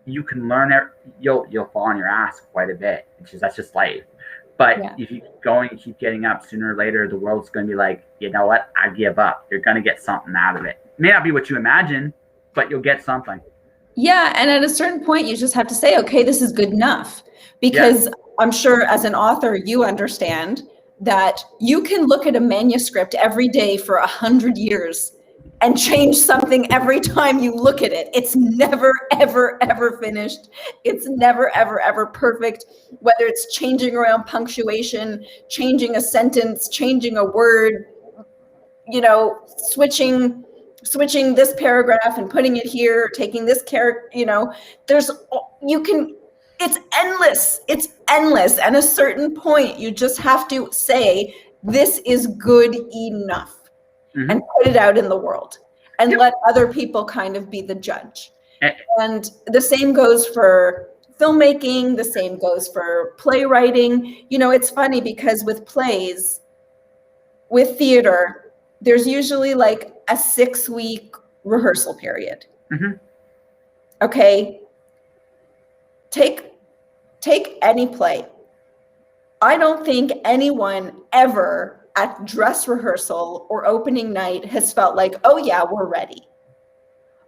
you can learn it. You'll fall on your ass quite a bit. That's just life. But if you go and keep getting up, sooner or later, the world's going to be like, you know what? I give up. You're going to get something out of it. It may not be what you imagine, but you'll get something. Yeah. And at a certain point, you just have to say, okay, this is good enough. Because I'm sure as an author, you understand that you can look at a manuscript every day for 100 years and change something every time you look at it. It's never, ever, ever finished. It's never, ever, ever perfect, whether it's changing around punctuation, changing a sentence, changing a word, switching this paragraph and putting it here, taking this character, it's endless. It's endless. And at a certain point, you just have to say, this is good enough. Mm-hmm. And put it out in the world and let other people kind of be the judge. And the same goes for filmmaking. The same goes for playwriting. It's funny because with plays, with theater, there's usually like a 6-week rehearsal period. Mm-hmm. Okay. Take any play. I don't think anyone ever at dress rehearsal or opening night has felt like, oh yeah, we're ready.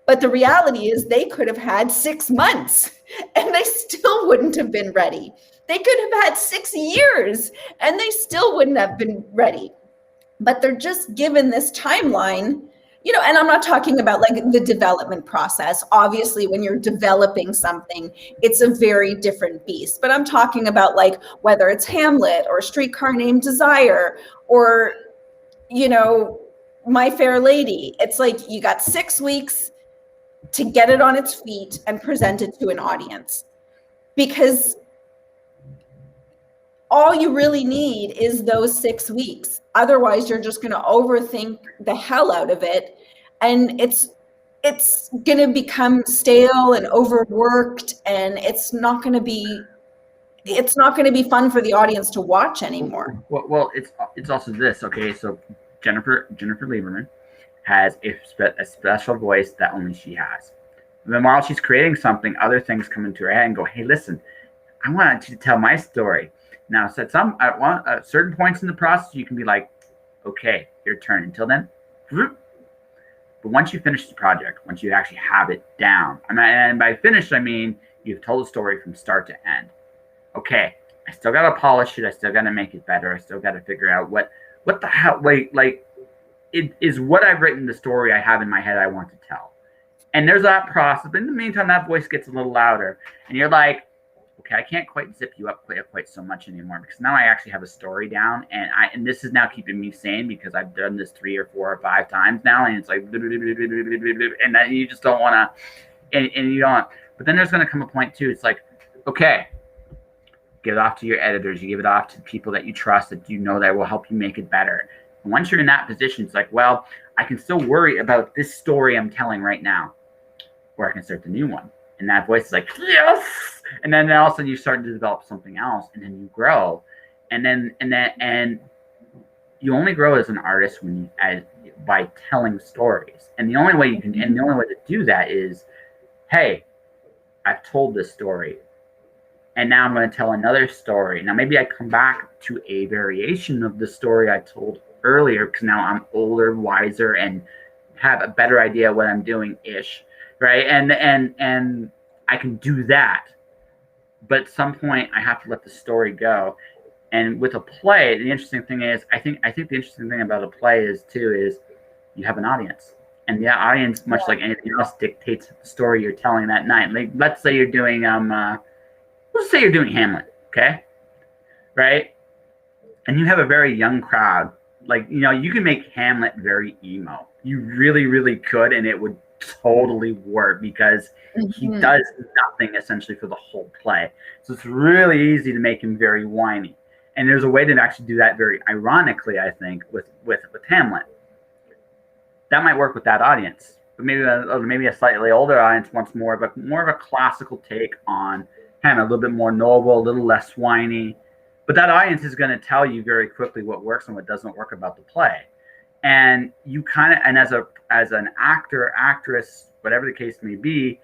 But the reality is they could have had 6 months and they still wouldn't have been ready. They could have had 6 years and they still wouldn't have been ready. But they're just given this timeline, and I'm not talking about like the development process. Obviously, when you're developing something, it's a very different beast. But I'm talking about like whether it's Hamlet or Streetcar Named Desire or, My Fair Lady. It's like you got 6 weeks to get it on its feet and present it to an audience. Because all you really need is those 6 weeks. Otherwise, you're just going to overthink the hell out of it. And it's going to become stale and overworked. And it's not going to be fun for the audience to watch anymore. Well, it's also this. Okay, so Jennifer Lieberman has a special voice that only she has. And then while she's creating something, other things come into her head and go, hey, listen, I want you to tell my story. Now, so at certain points in the process, you can be like, okay, your turn. Until then, but once you finish the project, once you actually have it down, and by finished, I mean you've told the story from start to end. Okay, I still got to polish it. I still got to make it better. I still got to figure out what the hell, like it is what I've written, the story I have in my head I want to tell. And there's that process. But in the meantime, that voice gets a little louder. And you're like, okay, I can't quite zip you up quite so much anymore because now I actually have a story down. And this is now keeping me sane because I've done this 3 or 4 or 5 times now. And it's like, and then you just don't want to, and you don't. But then there's going to come a point too. It's like, okay, give it off to your editors. You give it off to people that you trust, that you know that will help you make it better. And once you're in that position, it's like, well, I can still worry about this story I'm telling right now, or I can start the new one. And that voice is like, yes. And then all of a sudden you start to develop something else, and then you grow, and you only grow as an artist by telling stories. And the only way to do that is, hey, I've told this story, and now I'm going to tell another story. Now maybe I come back to a variation of the story I told earlier because now I'm older, wiser, and have a better idea what I'm doing ish, right? And I can do that, but at some point I have to let the story go. And with a play, the interesting thing is, I think the interesting thing about a play is you have an audience, and the audience, much like anything else, dictates the story you're telling that night. Like, let's say you're doing Hamlet, okay, right? And you have a very young crowd. Like, you can make Hamlet very emo. You really, really could, and it would totally work because he does nothing essentially for the whole play. So it's really easy to make him very whiny. And there's a way to actually do that very ironically, I think, with Hamlet. That might work with that audience, but maybe a slightly older audience wants more of a classical take on Hamlet, a little bit more noble, a little less whiny. But that audience is going to tell you very quickly what works and what doesn't work about the play. And you as an actor, actress, whatever the case may be,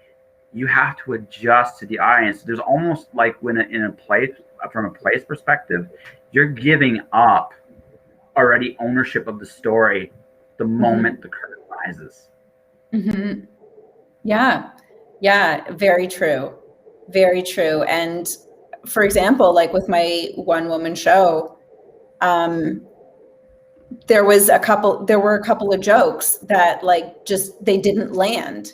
you have to adjust to the audience. There's almost like when in a play, from a play's perspective, you're giving up already ownership of the story the moment the curtain rises. Mm-hmm. Yeah, very true. Very true. And for example, like with my one-woman show, there were a couple of jokes that they didn't land,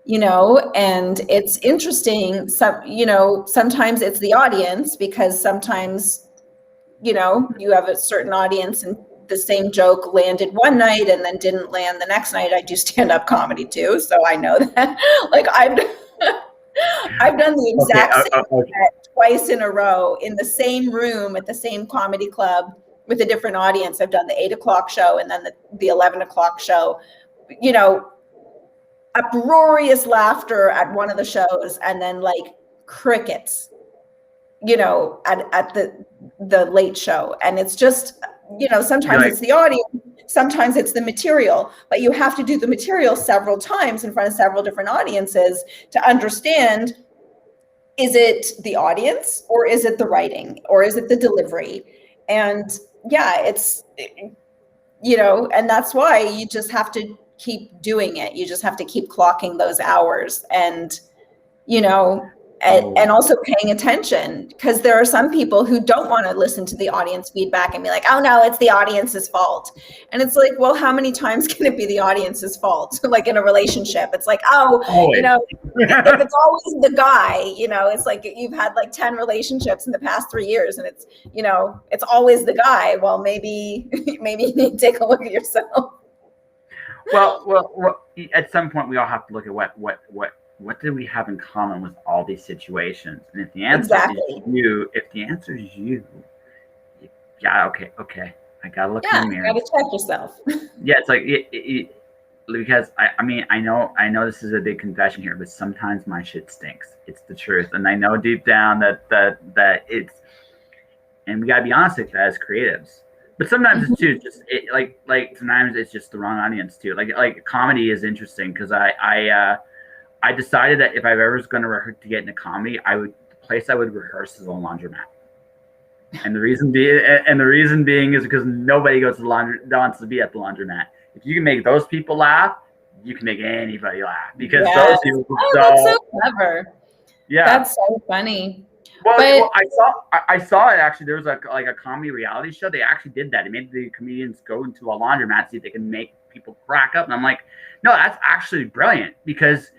and it's interesting. Sometimes it's the audience, because sometimes, you have a certain audience and the same joke landed one night and then didn't land the next night. I do stand-up comedy too, so I know that. Like, I've done the exact same set twice in a row in the same room at the same comedy club with a different audience. I've done the 8:00 show and then the 11:00 show. Uproarious laughter at one of the shows, and then crickets, at the late show. And it's just, sometimes it's the audience, sometimes it's the material, but you have to do the material several times in front of several different audiences to understand, is it the audience, or is it the writing, or is it the delivery? And it's, and that's why you just have to keep doing it. You just have to keep clocking those hours, and, and also paying attention, because there are some people who don't want to listen to the audience feedback and be like, oh no, it's the audience's fault. And it's like, well, how many times can it be the audience's fault? Like in a relationship, it's like, if it's always the guy, it's like you've had 10 relationships in the past 3 years, and it's, it's always the guy. Well, maybe you need to take a look at yourself. Well, at some point we all have to look at what do we have in common with all these situations? And if the answer is you, okay, I gotta look in the mirror. You gotta check yourself. Yeah, it's like because I know this is a big confession here, but sometimes my shit stinks. It's the truth, and I know deep down that it's, and we gotta be honest with that as creatives. But sometimes it's too just sometimes it's just the wrong audience too. Like comedy is interesting because I decided that if I ever was going to get into comedy, the place I would rehearse is a laundromat. And the reason being is because nobody wants to be at the laundromat. If you can make those people laugh, you can make anybody laugh, because those people. That's so clever. Yeah, that's so funny. Well, I saw it actually. There was a comedy reality show. They actually did that. They made the comedians go into a laundromat, see if they can make people crack up. And I'm like, no, that's actually brilliant, because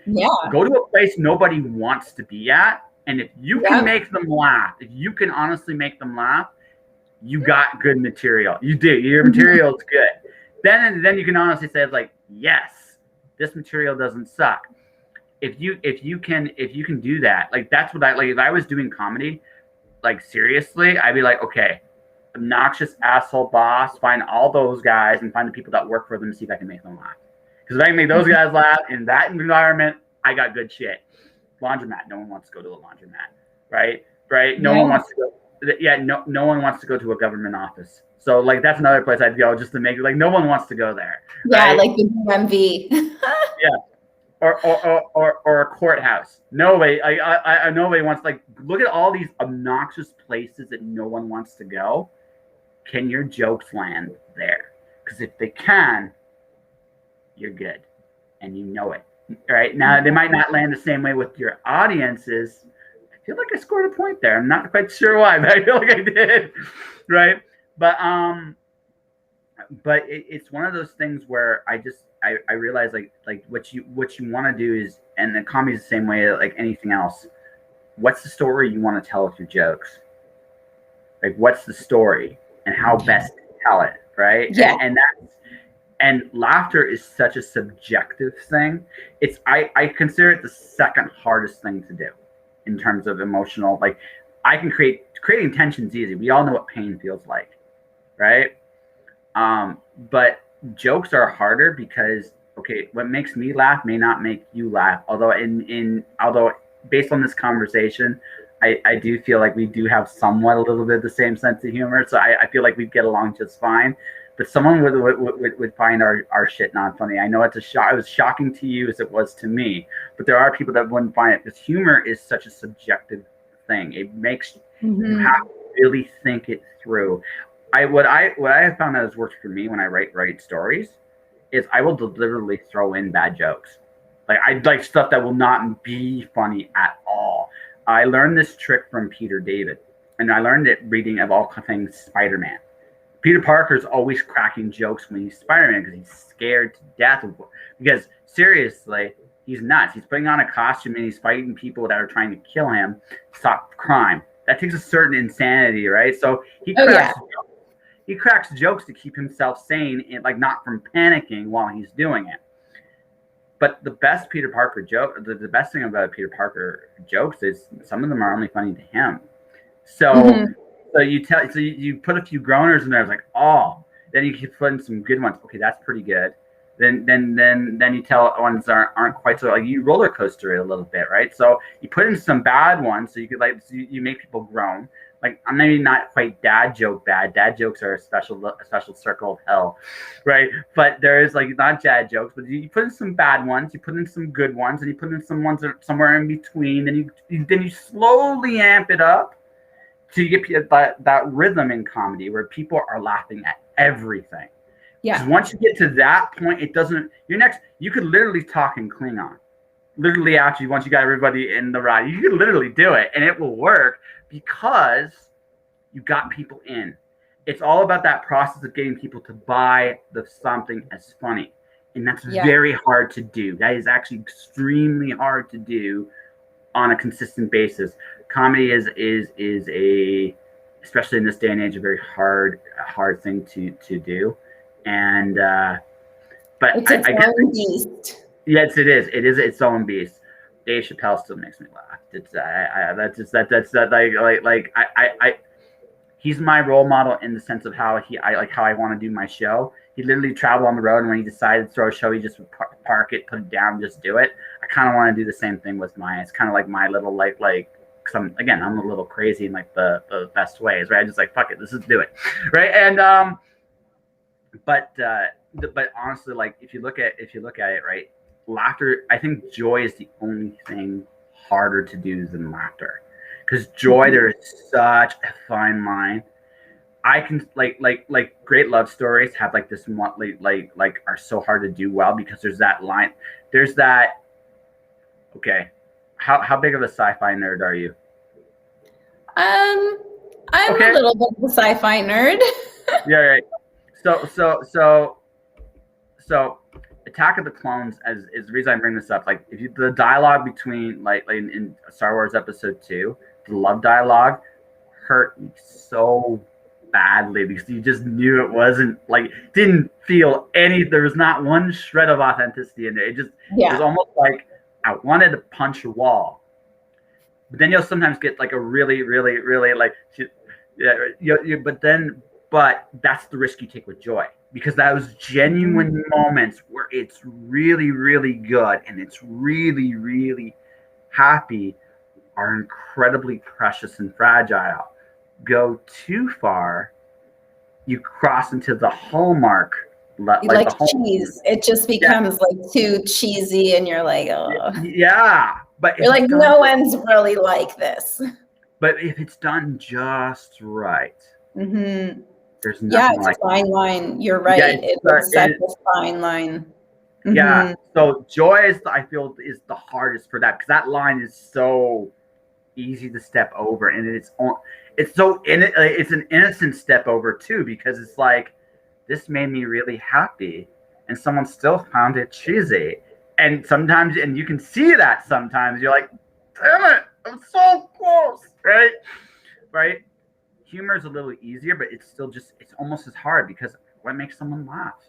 go to a place nobody wants to be at, and if you can make them laugh, if you can honestly make them laugh, you got good material. You do. Your material is good. Then you can honestly say, like, yes, this material doesn't suck. If you can do that, like, that's what if I was doing comedy, like, seriously, I'd be like, okay, obnoxious asshole boss, find all those guys and find the people that work for them, see if I can make them laugh. Because if I can make those guys laugh in that environment, I got good shit. Laundromat, no one wants to go to a laundromat, right? No one wants to go. No one wants to go to a government office. So, like, that's another place I'd go just to make it, like, no one wants to go there. Yeah, right? Like the DMV. or a courthouse. Nobody, nobody wants, like, look at all these obnoxious places that no one wants to go. Can your jokes land there? Because if they can, you're good, and you know it. Right now, they might not land the same way with your audiences. I feel like I scored a point there. I'm not quite sure why, but I feel like I did. Right, but it's one of those things where I realize, like what you want to do is, and the comedy is the same way like anything else. What's the story you want to tell with your jokes? Like, what's the story and how best to tell it, right? Yeah. And laughter is such a subjective thing. I consider it the second hardest thing to do in terms of emotional. Like, I can creating tension's easy. We all know what pain feels like, right? But jokes are harder because, okay, what makes me laugh may not make you laugh. Although although based on this conversation, I do feel like we do have somewhat a little bit of the same sense of humor. So I feel like we'd get along just fine. But someone would find our shit not funny. I know it's it was shocking to you as it was to me, but there are people that wouldn't find it, because humor is such a subjective thing. It makes you have to really think it through. What I have found that has worked for me when I write stories is I will deliberately throw in bad jokes. Like, I like stuff that will not be funny at all. I learned this trick from Peter David, and I learned it reading, of all things, Spider-Man. Peter Parker's always cracking jokes when he's Spider-Man because he's scared to death. Because seriously, he's nuts. He's putting on a costume and he's fighting people that are trying to kill him, stop crime. That takes a certain insanity, right? So he cracks jokes to keep himself sane and, like, not from panicking while he's doing it. But the best Peter Parker joke, the best thing about Peter Parker jokes is some of them are only funny to him. So so you put a few groaners in there. It's like, oh, then you keep putting some good ones. Okay, that's pretty good. Then you tell ones that aren't quite so, like, you roller coaster it a little bit, right? So you put in some bad ones, so you could, like, so you make people groan. Like, I'm maybe not quite dad joke bad. Dad jokes are a special circle of hell, right? But there is, like, not dad jokes, but you put in some bad ones, you put in some good ones, and you put in some ones that are somewhere in between. Then you slowly amp it up to get that rhythm in comedy where people are laughing at everything. Yeah. Because once you get to that point, it doesn't. You could literally talk in Klingon. Literally, once you got everybody in the ride, you could literally do it, and it will work because you got people in. It's all about that process of getting people to buy something as funny, and that's very hard to do. That is actually extremely hard to do on a consistent basis. Comedy is a, especially in this day and age, a very hard thing to do. And but it's its own beast. Yes, it is. It is its own beast. Dave Chappelle still makes me laugh. It's he's my role model in the sense of how I want to do my show. He literally traveled on the road, and when he decided to throw a show, he just would park it, put it down, just do it. I kind of want to do the same thing with mine. It's kind of like my little like because I'm a little crazy in, like, the best ways, right? I just, like, fuck it, let's just do it, right? And but honestly, like, if you look at it, right, laughter, I think joy is the only thing harder to do than laughter, because joy, there is such a fine line. I can like great love stories have, like, this like are so hard to do well because there's that line. There's that. Okay, how big of a sci-fi nerd are you? I'm a little bit of a sci-fi nerd. Yeah, right. So Attack of the Clones is the reason I bring this up. Like, the dialogue between, like in Star Wars Episode 2, the love dialogue hurt me so badly because you just knew it wasn't, like, didn't feel there was not one shred of authenticity in there. It was almost like I wanted to punch a wall. But then you'll sometimes get, like, a really, really, really, like, but that's the risk you take with joy, because those genuine moments where it's really, really good and it's really, really happy are incredibly precious and fragile. Go too far, you cross into the hallmark like like the home. cheese. It just Yeah, becomes like too cheesy, and you're like, oh. yeah. But You're if it's like, done, no one's really like this. but if it's done just right, Mm-hmm. there's Yeah, nothing it's a like fine line. You're yeah, right. It is such a fine line. yeah. Mm-hmm. So joy is I feel is the hardest for that because that line is so easy to step over, and it's so it's an innocent step over too because it's like this made me really happy, and someone still found it cheesy, and sometimes and you can see that sometimes you're like, damn it, I'm so close, right? Right? Humor is a little easier, but it's still just it's almost as hard because what makes someone laugh?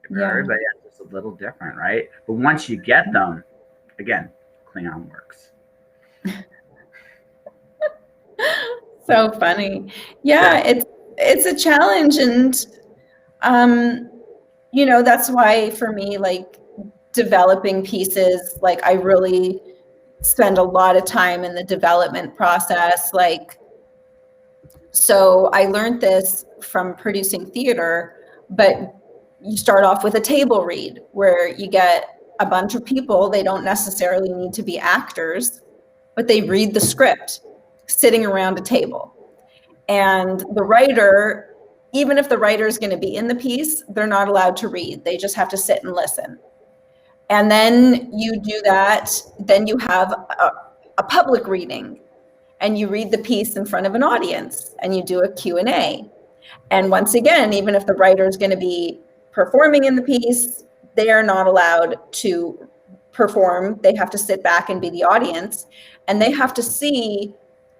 Yeah. Everybody is just a little different, right? But once you get them, again, Klingon works. So funny. Yeah, it's a challenge, and um that's why for me, like, developing pieces, like, I really spend a lot of time in the development process. Like, so I learned this from producing theater, but you start off with a table read where you get a bunch of people. They don't necessarily need to be actors, but they read the script sitting around a table. And the writer, even if the writer is going to be in the piece, they're not allowed to read. They just have to sit and listen. And then you do that, then you have a public reading, and you read the piece in front of an audience, and you do a Q&A. And once again, even if the writer is going to be performing in the piece, they are not allowed to perform. They have to sit back and be the audience, and they have to see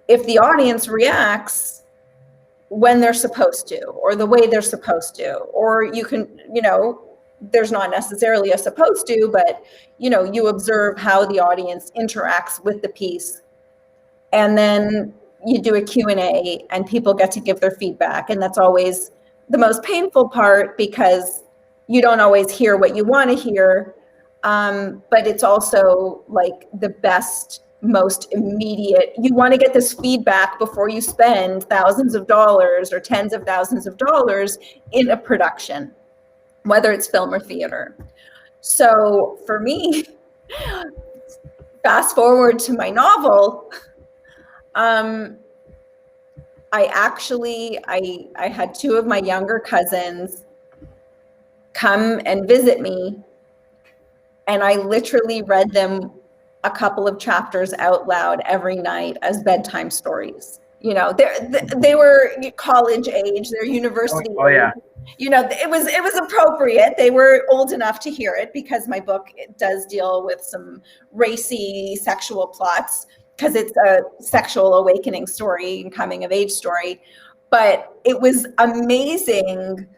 if the audience reacts when they're supposed to, or the way they're supposed to. Or you can, there's not necessarily a supposed to, but you observe how the audience interacts with the piece, and then you do a Q&A, and people get to give their feedback. And that's always the most painful part because you don't always hear what you want to hear. But it's also like the best, most immediate. You want to get this feedback before you spend thousands of dollars or tens of thousands of dollars in a production, whether it's film or theater. So for me, fast forward to my novel, I had two of my younger cousins come and visit me, and I literally read them a couple of chapters out loud every night as bedtime stories. They were college age, they're university Yeah. age. It was appropriate. They were old enough to hear it because my book does deal with some racy sexual plots, because it's a sexual awakening story and coming of age story. But it was amazing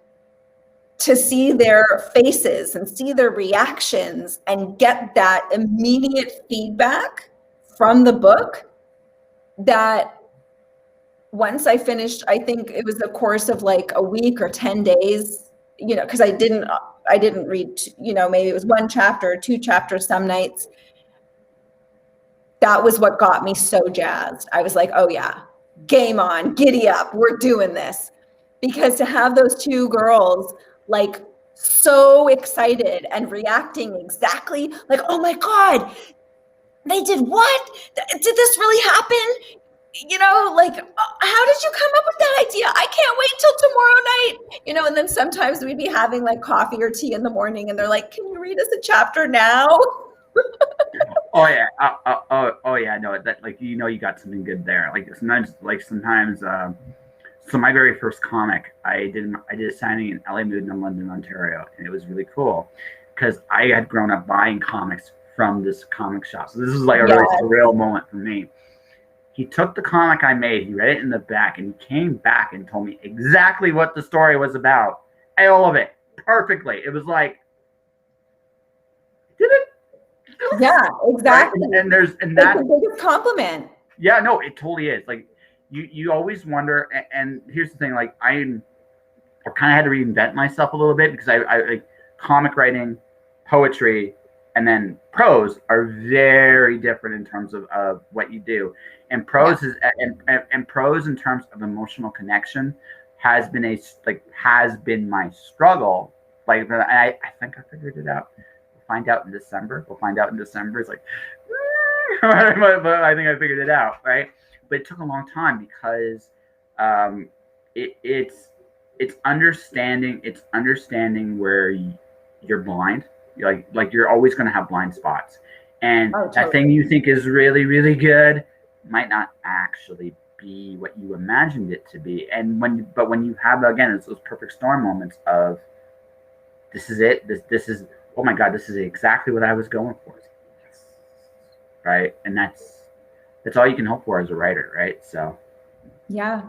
to see their faces and see their reactions and get that immediate feedback from the book. That once I finished, I think it was a course of like a week or 10 days, because I didn't read, maybe it was one chapter or two chapters some nights. That was what got me so jazzed. I was like, oh yeah, game on, giddy up, we're doing this. Because to have those two girls like so excited and reacting exactly like, oh my God, they did what? Did this really happen? Like, how did you come up with that idea? I can't wait till tomorrow night. And then sometimes we'd be having like coffee or tea in the morning, and they're like, can you read us a chapter now? Oh yeah, oh yeah. No, that like you got something good there. Sometimes. So my very first comic, I did a signing in LA Mood in London, Ontario, and it was really cool because I had grown up buying comics from this comic shop. So this was like a really surreal moment for me. He took the comic I made, he read it in the back, and he came back and told me exactly what the story was about. All of it, perfectly. It was like, did it? Yeah, exactly. Right? And that's the biggest compliment. Yeah, no, it totally is. Like you always wonder. And here's the thing: like I kind of had to reinvent myself a little bit because I like comic writing, poetry, and then prose are very different in terms of what you do. And prose is and prose in terms of emotional connection has been my struggle like I think I figured it out. We'll find out in December. It's like, but I think I figured it out, right? But it took a long time because um, it's understanding where you're blind. Like you're always going to have blind spots, and Oh, that totally. thing you think is really really good might not actually be what you imagined it to be. And when you have again, it's those perfect storm moments of this is it. This is, oh my god, this is exactly what I was going for. Right, and that's all you can hope for as a writer, right? So Yeah.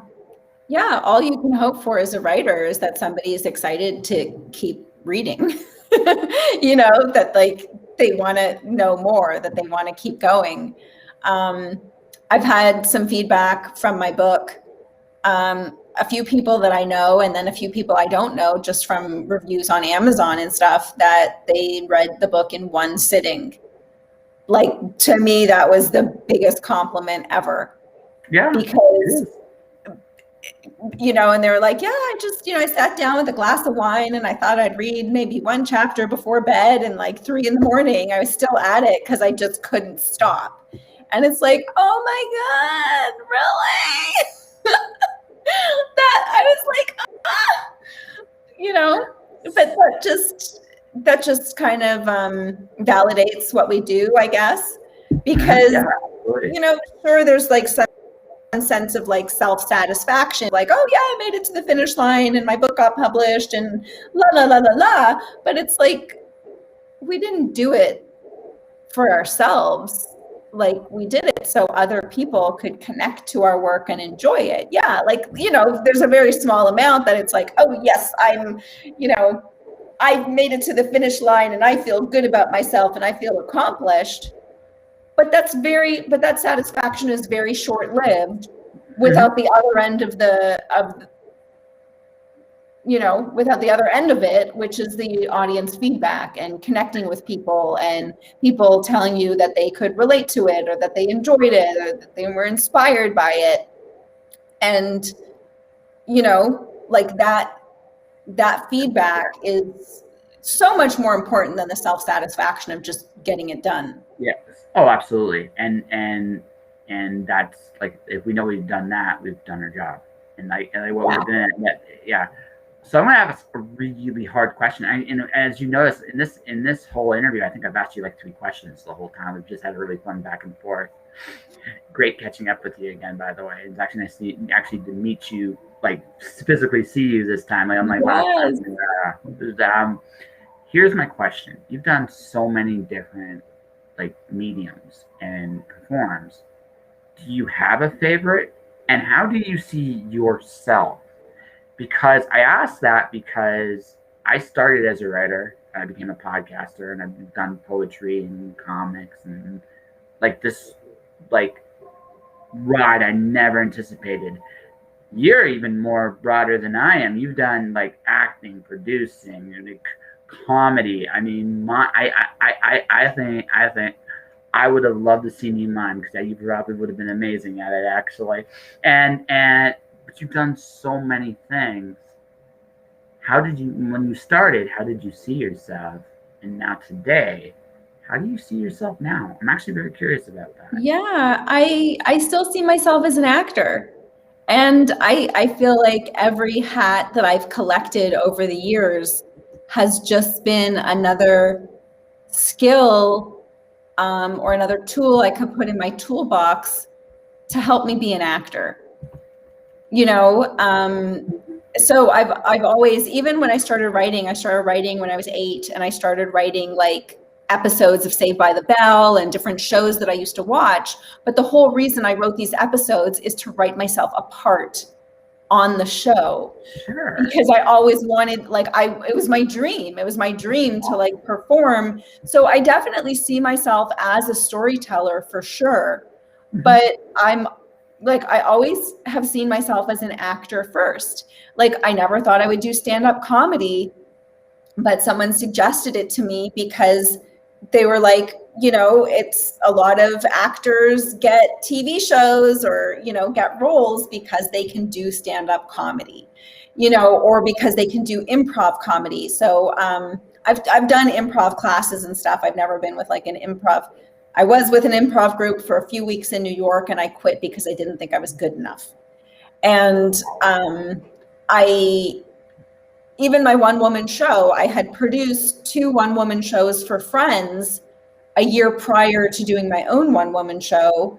Yeah, all you can hope for as a writer is that somebody is excited to keep reading. That like they want to know more, that they want to keep going. Um, I've had some feedback from my book. A few people that I know, and then a few people I don't know, just from reviews on Amazon and stuff, that they read the book in one sitting. Like, to me, that was the biggest compliment ever. yeah, it Because is. and they were like, yeah, I just, I sat down with a glass of wine and I thought I'd read maybe one chapter before bed, and like 3 a.m. I was still at it because I just couldn't stop. And it's like, oh my God, really? That I was like, but that just kind of validates what we do, I guess, because, Yeah, absolutely. sure, there's like some sense of like self-satisfaction, like, oh yeah, I made it to the finish line and my book got published and la la la la la. But it's like, we didn't do it for ourselves. Like, we did it so other people could connect to our work and enjoy it. Yeah, like, there's a very small amount that it's like, oh yes, I made it to the finish line and I feel good about myself and I feel accomplished. But that satisfaction is very short-lived without the other end of without the other end of it, which is the audience feedback and connecting with people and people telling you that they could relate to it or that they enjoyed it or that they were inspired by it. And, like that feedback is so much more important than the self-satisfaction of just getting it done. Yes. Oh, absolutely. And that's like, if we know we've done that, we've done our job. And what we're doing, yeah. So I'm gonna have a really hard question. And as you notice in this whole interview, I think I've asked you like 3 questions the whole time. We've just had a really fun back and forth. Great catching up with you again, by the way. It's actually nice to meet you, like physically see you this time. Like, I'm like, wow. Here's my question. You've done so many different like mediums and forms. Do you have a favorite? And how do you see yourself? Because I asked that because I started as a writer. I became a podcaster, and I've done poetry and comics and like this like ride I never anticipated. You're even more broader than I am. You've done like acting, producing, and like, comedy. I mean, I think I would have loved to see you in mine because you probably would have been amazing at it, actually. But you've done so many things. When you started, how did you see yourself? And now today, how do you see yourself now? I'm actually very curious about that. Yeah, I still see myself as an actor. And I feel like every hat that I've collected over the years has just been another skill or another tool I could put in my toolbox to help me be an actor. So I've always, even when I started writing when I was 8, and I started writing like episodes of Saved by the Bell and different shows that I used to watch. But the whole reason I wrote these episodes is to write myself a part on the show. Sure. Because I always wanted, it was my dream. It was my dream to like perform. So I definitely see myself as a storyteller for sure. But I always have seen myself as an actor first. Like, I never thought I would do stand-up comedy, but someone suggested it to me because they were like, it's a lot of actors get TV shows or, get roles because they can do stand-up comedy. or because they can do improv comedy. So I've done improv classes and stuff. I've never been with like an improv. I was with an improv group for a few weeks in New York, and I quit because I didn't think I was good enough. And even my one-woman show, I had produced 2 one-woman shows for Friends a year prior to doing my own one-woman show.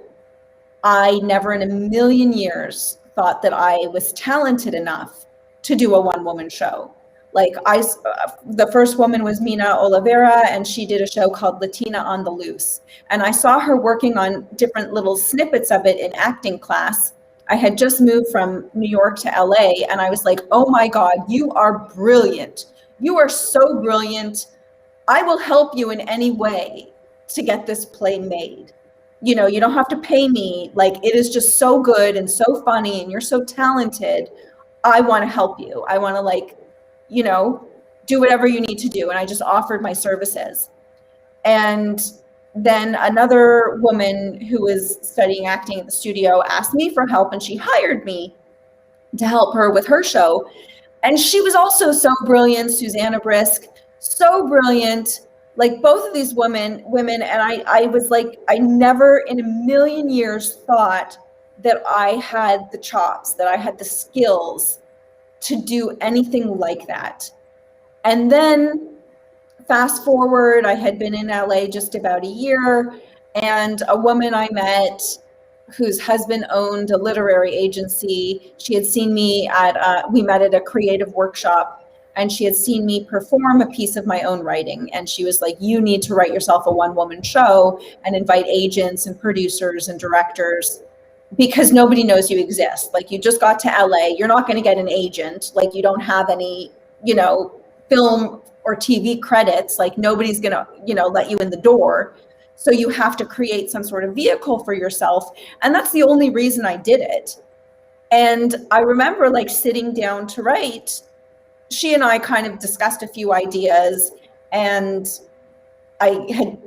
I never in a million years thought that I was talented enough to do a one-woman show. Like the first woman was Mina Oliveira, and she did a show called Latina on the Loose. And I saw her working on different little snippets of it in acting class. I had just moved from New York to LA, and I was like, oh my God, you are brilliant. You are so brilliant. I will help you in any way to get this play made. You don't have to pay me. Like, it is just so good and so funny, and you're so talented. I want to help you. I want to do whatever you need to do. And I just offered my services. And then another woman who was studying acting at the studio asked me for help, and she hired me to help her with her show. And she was also so brilliant, Susanna Brisk, so brilliant. Like, both of these women, and I was like, I never in a million years thought that I had the chops, that I had the skills to do anything like that. And then fast forward, I had been in LA just about a year, and a woman I met whose husband owned a literary agency, she had seen me we met at a creative workshop, and she had seen me perform a piece of my own writing. And she was like, you need to write yourself a one-woman show and invite agents and producers and directors, because nobody knows you exist. Like, you just got to LA, you're not going to get an agent. Like, you don't have any, film or TV credits. Like, nobody's going to, let you in the door. So you have to create some sort of vehicle for yourself. And that's the only reason I did it. And I remember like sitting down to write. She and I kind of discussed a few ideas, and I had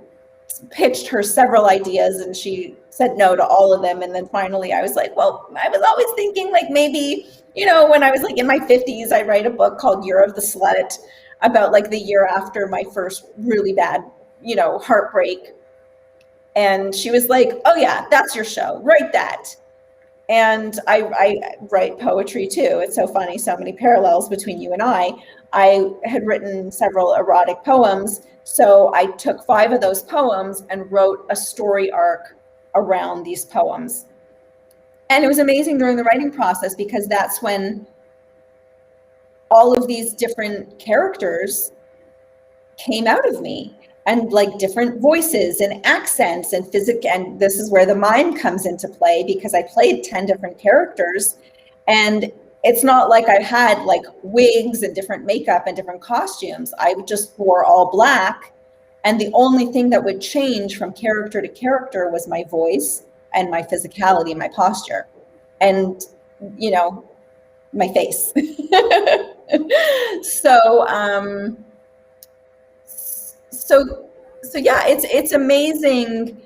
pitched her several ideas, and she said no to all of them. And then finally I was like, well, I was always thinking like maybe, when I was like in my 50s, I write a book called Year of the Slut about like the year after my first really bad, heartbreak. And she was like, oh yeah, that's your show, write that. And I write poetry too. It's so funny, so many parallels between you and I. I had written several erotic poems, so I took 5 of those poems and wrote a story arc around these poems. And it was amazing during the writing process, because that's when all of these different characters came out of me, and like different voices and accents and and this is where the mind comes into play, because I played 10 different characters, and it's not like I had like wigs and different makeup and different costumes. I just wore all black, and the only thing that would change from character to character was my voice and my physicality and my posture and my face. So yeah, it's amazing,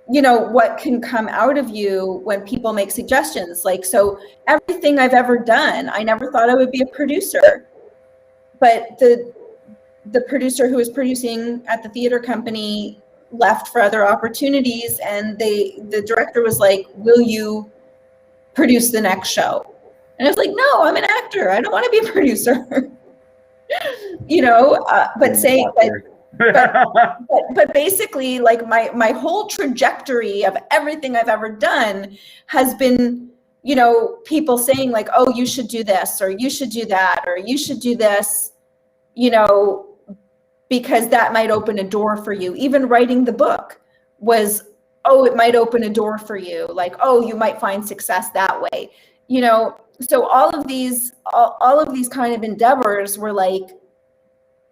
what can come out of you when people make suggestions. Like, so everything I've ever done, I never thought I would be a producer, but the producer who was producing at the theater company left for other opportunities, and the director was like, will you produce the next show? And I was like, no, I'm an actor, I don't want to be a producer. But basically, like my whole trajectory of everything I've ever done has been, people saying like, oh, you should do this, or you should do that, or you should do this, because that might open a door for you. Even writing the book was, oh, it might open a door for you. Like, oh, you might find success that way. So all of these kind of endeavors were like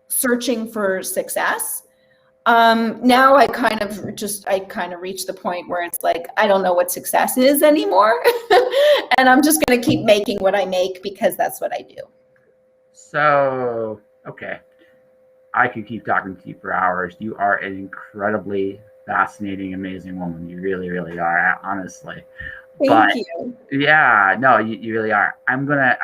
searching for success. Now I kind of reached the point where it's like, I don't know what success is anymore. And I'm just going to keep making what I make, because that's what I do. So, okay. I could keep talking to you for hours. You are an incredibly fascinating, amazing woman. You really, really are, honestly. But Thank you. yeah, no, you really are. I'm gonna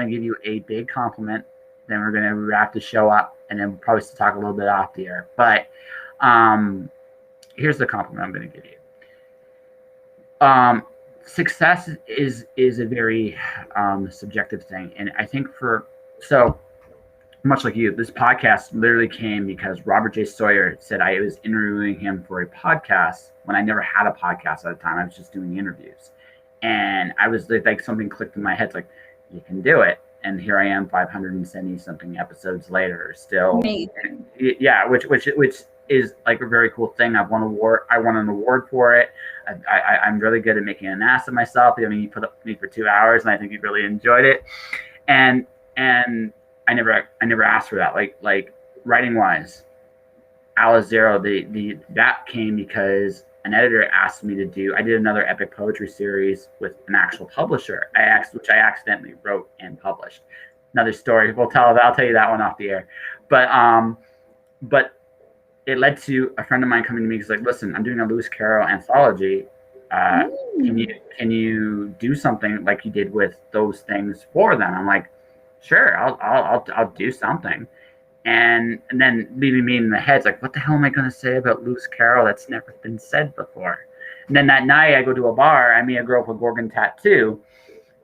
give you a big compliment. Then we're gonna wrap the show up, and then we'll probably still talk a little bit off the air. But um, here's the compliment I'm gonna give you. Success is a very subjective thing, and I think for so much like you, this podcast literally came because Robert J. Sawyer said I was interviewing him for a podcast when I never had a podcast at the time. I was just doing interviews. And I was like, something clicked in my head, it's like, you can do it. And here I am 570 something episodes later, still. Amazing. Yeah, which is like a very cool thing. I've won award. I won an award for it. I'm really good at making an ass of myself. I mean, you put up with me for 2 hours, and I think you really enjoyed it. And I never asked for that. Like writing wise, Alice Zero, that came because an editor asked me to do. I did another epic poetry series with an actual publisher. Which I accidentally wrote and published. Another story. I'll tell you that one off the air. But it led to a friend of mine coming to me. He's like, "Listen, I'm doing a Lewis Carroll anthology. Can you do something like you did with those things for them?" I'm like, "Sure, I'll do something." And then leaving me in the head, it's like, what the hell am I going to say about Lewis Carroll that's never been said before? And then that night, I go to a bar. I meet a girl with a Gorgon tattoo,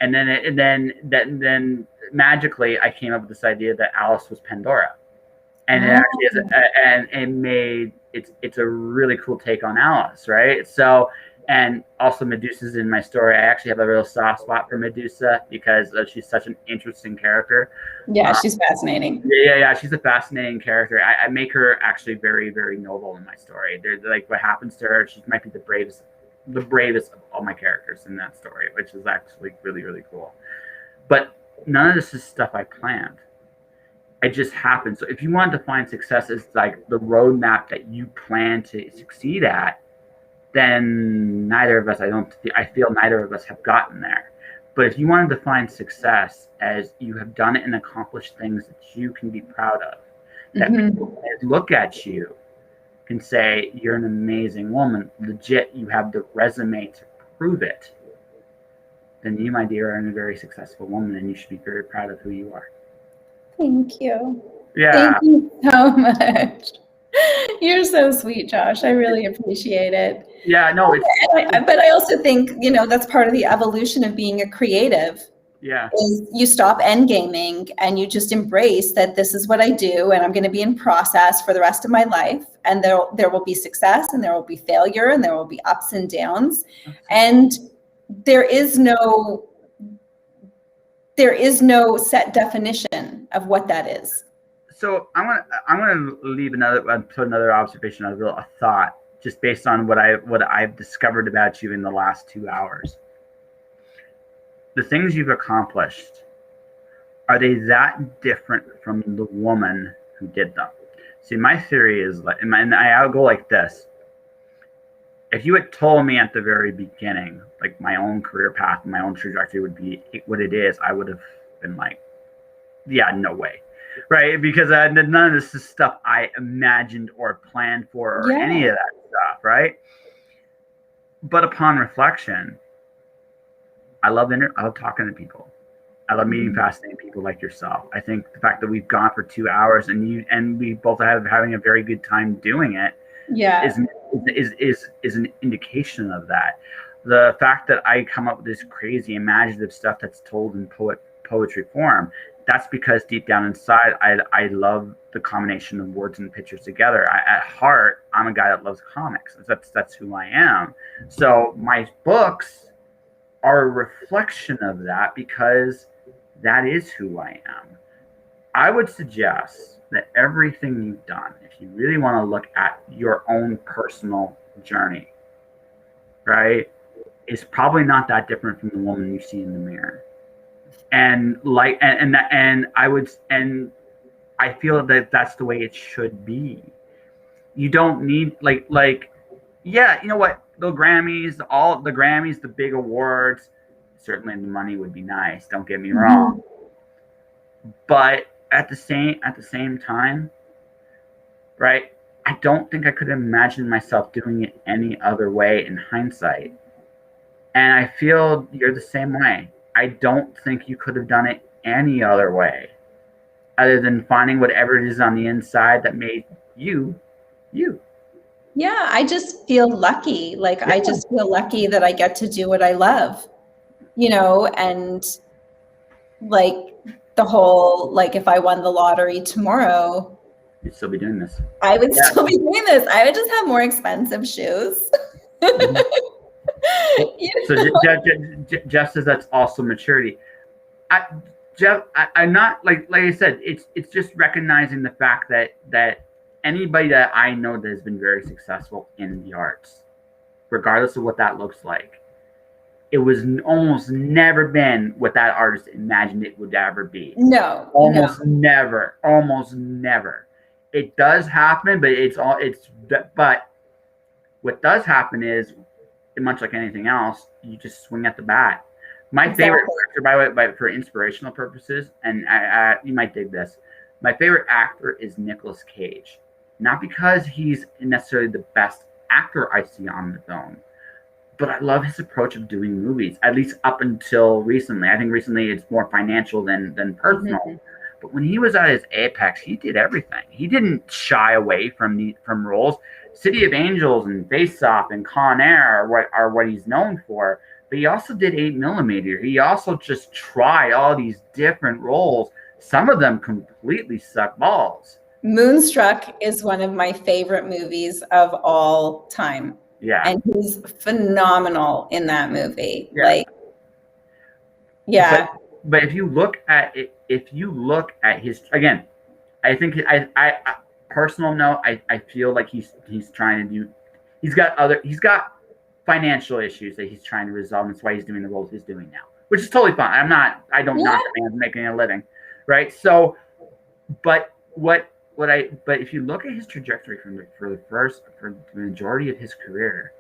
and then magically, I came up with this idea that Alice was Pandora, and it actually is, and it made it's a really cool take on Alice, right? So. And also Medusa's in my story. I actually have a real soft spot for Medusa because she's such an interesting character. Yeah, she's fascinating. Yeah. She's a fascinating character. I make her actually very, very noble in my story. Like what happens to her, she might be the bravest of all my characters in that story, which is actually really, really cool. But none of this is stuff I planned. It just happened. So if you want to define success as like the roadmap that you plan to succeed at, then neither of us, I feel neither of us have gotten there. But if you want to define success as you have done it and accomplished things that you can be proud of, that people look at you can say, you're an amazing woman, legit, you have the resume to prove it, then you, my dear, are a very successful woman, and you should be very proud of who you are. Thank you. Yeah. Thank you so much. You're so sweet, Josh. I really appreciate it. Yeah, no, but I also think, that's part of the evolution of being a creative. Yeah. Is you stop end gaming and you just embrace that this is what I do, and I'm going to be in process for the rest of my life. And there will be success, and there will be failure, and there will be ups and downs. And there is no set definition of what that is. So I'm gonna leave put another observation, a thought, just based on what I've discovered about you in the last 2 hours. The things you've accomplished, are they that different from the woman who did them? See, my theory is, and I'll go like this. If you had told me at the very beginning, like my own career path, my own trajectory would be what it is, I would have been like, yeah, no way. Right, because none of this is stuff I imagined or planned for or any of that stuff, right? But upon reflection, I love talking to people. I love meeting fascinating people like yourself. I think the fact that we've gone for 2 hours and we both having a very good time doing it, is an indication of that. The fact that I come up with this crazy imaginative stuff that's told in poetry form. That's because deep down inside, I love the combination of words and pictures together. At heart, I'm a guy that loves comics. That's who I am. So my books are a reflection of that because that is who I am. I would suggest that everything you've done, if you really want to look at your own personal journey, right, is probably not that different from the woman you see in the mirror. And I feel that that's the way it should be. You don't need yeah, you know what? The Grammys, the big awards, certainly the money would be nice. Don't get me wrong. But at the same time, right? I don't think I could imagine myself doing it any other way in hindsight And I feel you're the same way. I don't think you could have done it any other way other than finding whatever it is on the inside that made you, you. Yeah, I just feel lucky. Like, Yeah. I just feel lucky that I get to do what I love, and like the whole, like, if I won the lottery tomorrow, You'd still be doing this. I would still be doing this. I would just have more expensive shoes. Mm-hmm. So Jeff says that's also maturity. Jeff, I'm not like I said. It's just recognizing the fact that anybody that I know that has been very successful in the arts, regardless of what that looks like, it was almost never been what that artist imagined it would ever be. No, almost never. It does happen, but what does happen is, much like anything else, you just swing at the bat. My favorite actor, by the way, for inspirational purposes, and you might dig this, my favorite actor is Nicolas Cage. Not because he's necessarily the best actor I see on the film, but I love his approach of doing movies, at least up until recently. I think recently it's more financial than personal. Mm-hmm. But when he was at his apex, he did everything. He didn't shy away from roles. City of Angels and Face Off and Con Air are what he's known for. But he also did 8mm. He also just tried all these different roles. Some of them completely suck balls. Moonstruck is one of my favorite movies of all time. Yeah. And he's phenomenal in that movie. Yeah. Like, yeah. But if you look at his, again, I think I personal note, I feel like he's trying to do, he's got financial issues that he's trying to resolve. And that's why he's doing the roles he's doing now, which is totally fine. I don't knock the man making a living, right? So, but if you look at his trajectory for the majority of his career,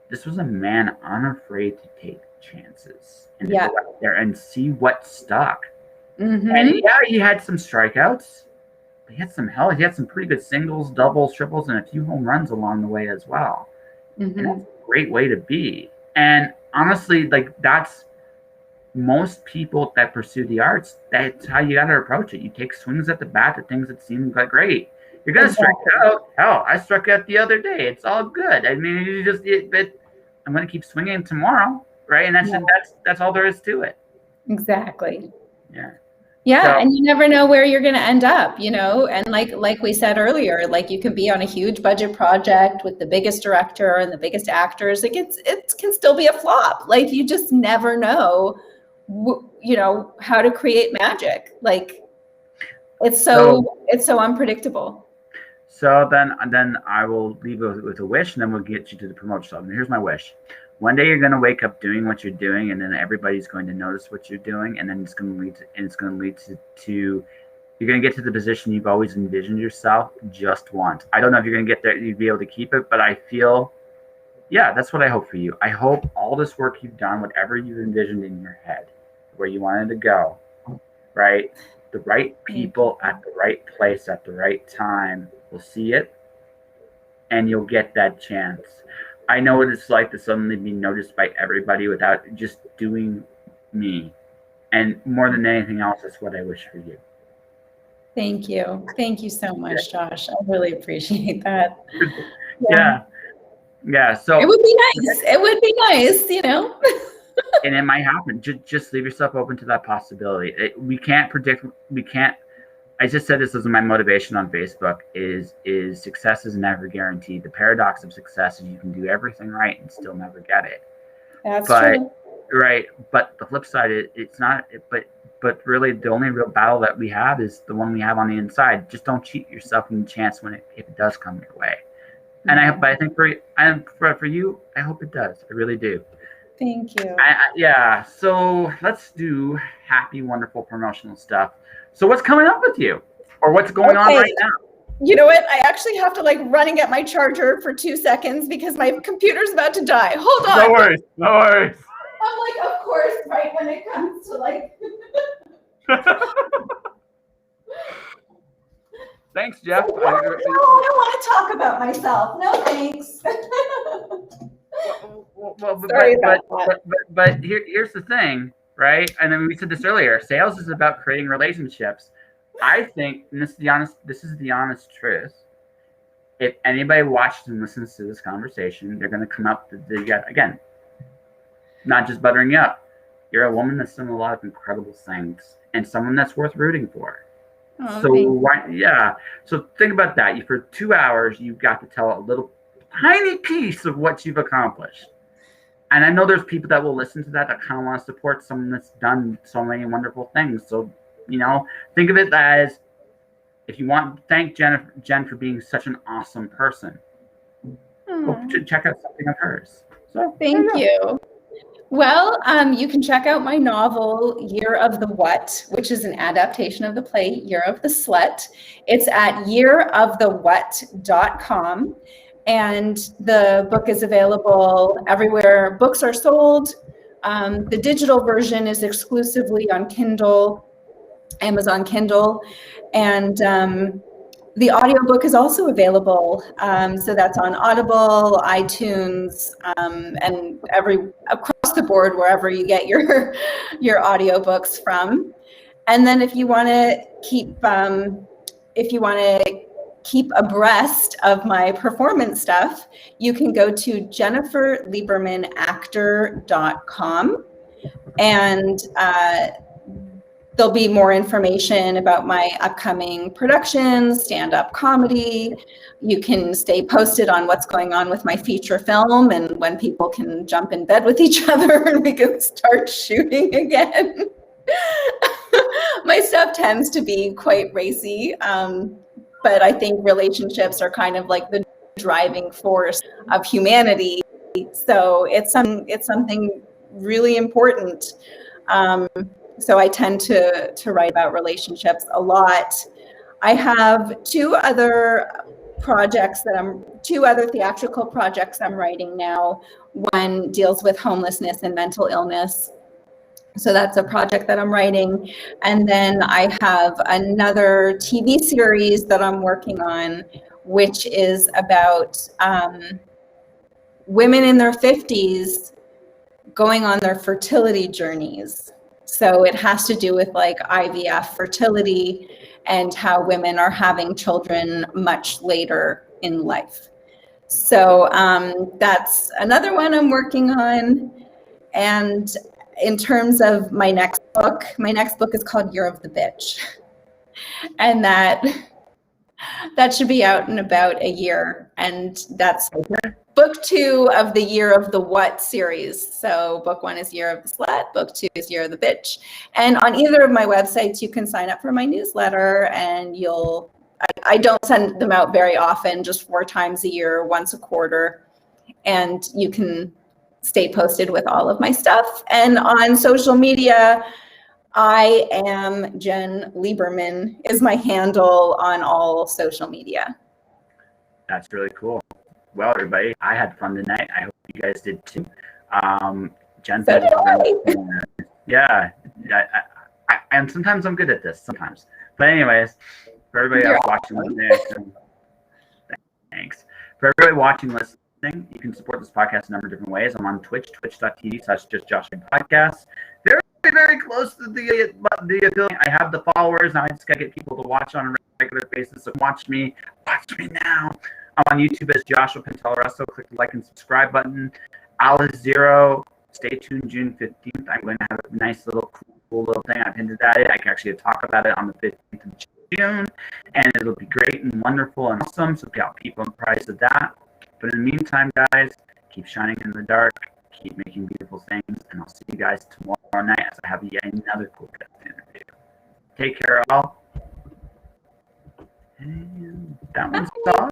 this was a man unafraid to take chances and to go out there and see what stuck. Mm-hmm. And yeah, he had some strikeouts. He had some pretty good singles, doubles, triples, and a few home runs along the way as well. Mm-hmm. And that's a great way to be. And honestly, like, that's most people that pursue the arts, that's how you got to approach it. You take swings at the bat at things that seem like great. You're going to strike out. Hell, I struck out the other day. It's all good. I mean, but I'm going to keep swinging tomorrow, right? And that's all there is to it. Exactly. Yeah. Yeah, so, and you never know where you're going to end up, and like we said earlier, like, you can be on a huge budget project with the biggest director and the biggest actors. Like, it can still be a flop. Like, you just never know, how to create magic. Like, it's so unpredictable. So then I will leave with a wish, and then we'll get you to the promotion stuff. And here's my wish. One day you're going to wake up doing what you're doing, and then everybody's going to notice what you're doing, and then it's going to lead to you're going to get to the position you've always envisioned yourself just once. I don't know if you're going to get there, you'd be able to keep it, but I feel, that's what I hope for you. I hope all this work you've done, whatever you've envisioned in your head, where you wanted to go, right? The right people at the right place at the right time will see it, and you'll get that chance. I know what it's like to suddenly be noticed by everybody without just doing me. And more than anything else, that's what I wish for you. Thank you. Thank you so much, Josh. I really appreciate that. Yeah. So it would be nice. It would be nice, And it might happen. Just leave yourself open to that possibility. We can't predict. I just said this as my motivation on Facebook is success is never guaranteed. The paradox of success is you can do everything right and still never get it. That's true. Right. But the flip side is it's not, but really the only real battle that we have is the one we have on the inside. Just don't cheat yourself in the chance if it does come your way. And I think for you, I hope it does. I really do. Thank you. So let's do happy, wonderful promotional stuff. So what's coming up with you, or what's going on right now? You know what? I actually have to run and get my charger for 2 seconds because my computer's about to die. Hold on. No worries. I'm of course, right when it comes to Thanks, Jeff. No, I don't want to talk about myself. No, thanks. Well, Sorry about that. but here's the thing, right? And then we said this earlier. Sales is about creating relationships. I think, and this is the honest truth. If anybody watches and listens to this conversation, they're going to come up again, not just buttering you up. You're a woman that's done a lot of incredible things, and someone that's worth rooting for. Oh, So think about that. For 2 hours, you've got to tell a little tiny piece of what you've accomplished. And I know there's people that will listen to that kind of want to support someone that's done so many wonderful things. So, think of it as, if you want to thank Jen for being such an awesome person, go to check out something of hers. So thank you. Well, you can check out my novel, Year of the What, which is an adaptation of the play Year of the Slut. It's at yearofthewhat.com. And the book is available everywhere books are sold. The digital version is exclusively on Kindle, Amazon Kindle. And the audiobook is also available. So that's on Audible, iTunes, and across the board, wherever you get your audiobooks from. And then if you want to keep abreast of my performance stuff, you can go to jenniferliebermanactor.com, and there'll be more information about my upcoming productions, stand-up comedy. You can stay posted on what's going on with my feature film and when people can jump in bed with each other and we can start shooting again. My stuff tends to be quite racy, but I think relationships are kind of like the driving force of humanity. So it's something really important. So I tend to write about relationships a lot. I have two other theatrical projects I'm writing now. One deals with homelessness and mental illness. So that's a project that I'm writing. And then I have another TV series that I'm working on, which is about women in their 50s going on their fertility journeys. So it has to do with like IVF fertility and how women are having children much later in life. So that's another one I'm working on. And in terms of my next book is called Year of the Bitch. And that should be out in about a year. And that's book 2 of the Year of the What series. So book 1 is Year of the Slut, book 2 is Year of the Bitch. And on either of my websites, you can sign up for my newsletter, and I don't send them out very often, just 4 times a year, once a quarter. And you can stay posted with all of my stuff. And on social media, I am Jen Lieberman is my handle on all social media. That's really cool. Well, everybody, I had fun tonight. I hope you guys did too. Jen, so did I. Yeah, and sometimes I'm good at this. Sometimes, but anyways, for everybody else watching, thanks. For everybody watching, listening, you can support this podcast a number of different ways. I'm on Twitch, twitch.tv/justjoshpodcast. Very, very close to the affiliate. I have the followers. Now I just got to get people to watch on a regular basis. So watch me now. I'm on YouTube as Joshua Pantelleresto. Click the like and subscribe button. Alice Zero. Stay tuned June 15th. I'm going to have a nice little cool little thing. I've hinted at it. I can actually talk about it on the 15th of June. And it'll be great and wonderful and awesome. So got people apprised of that. But in the meantime, guys, keep shining in the dark. Keep making beautiful things. And I'll see you guys tomorrow night as I have yet another cool guest interview. Take care, all. And that one's all.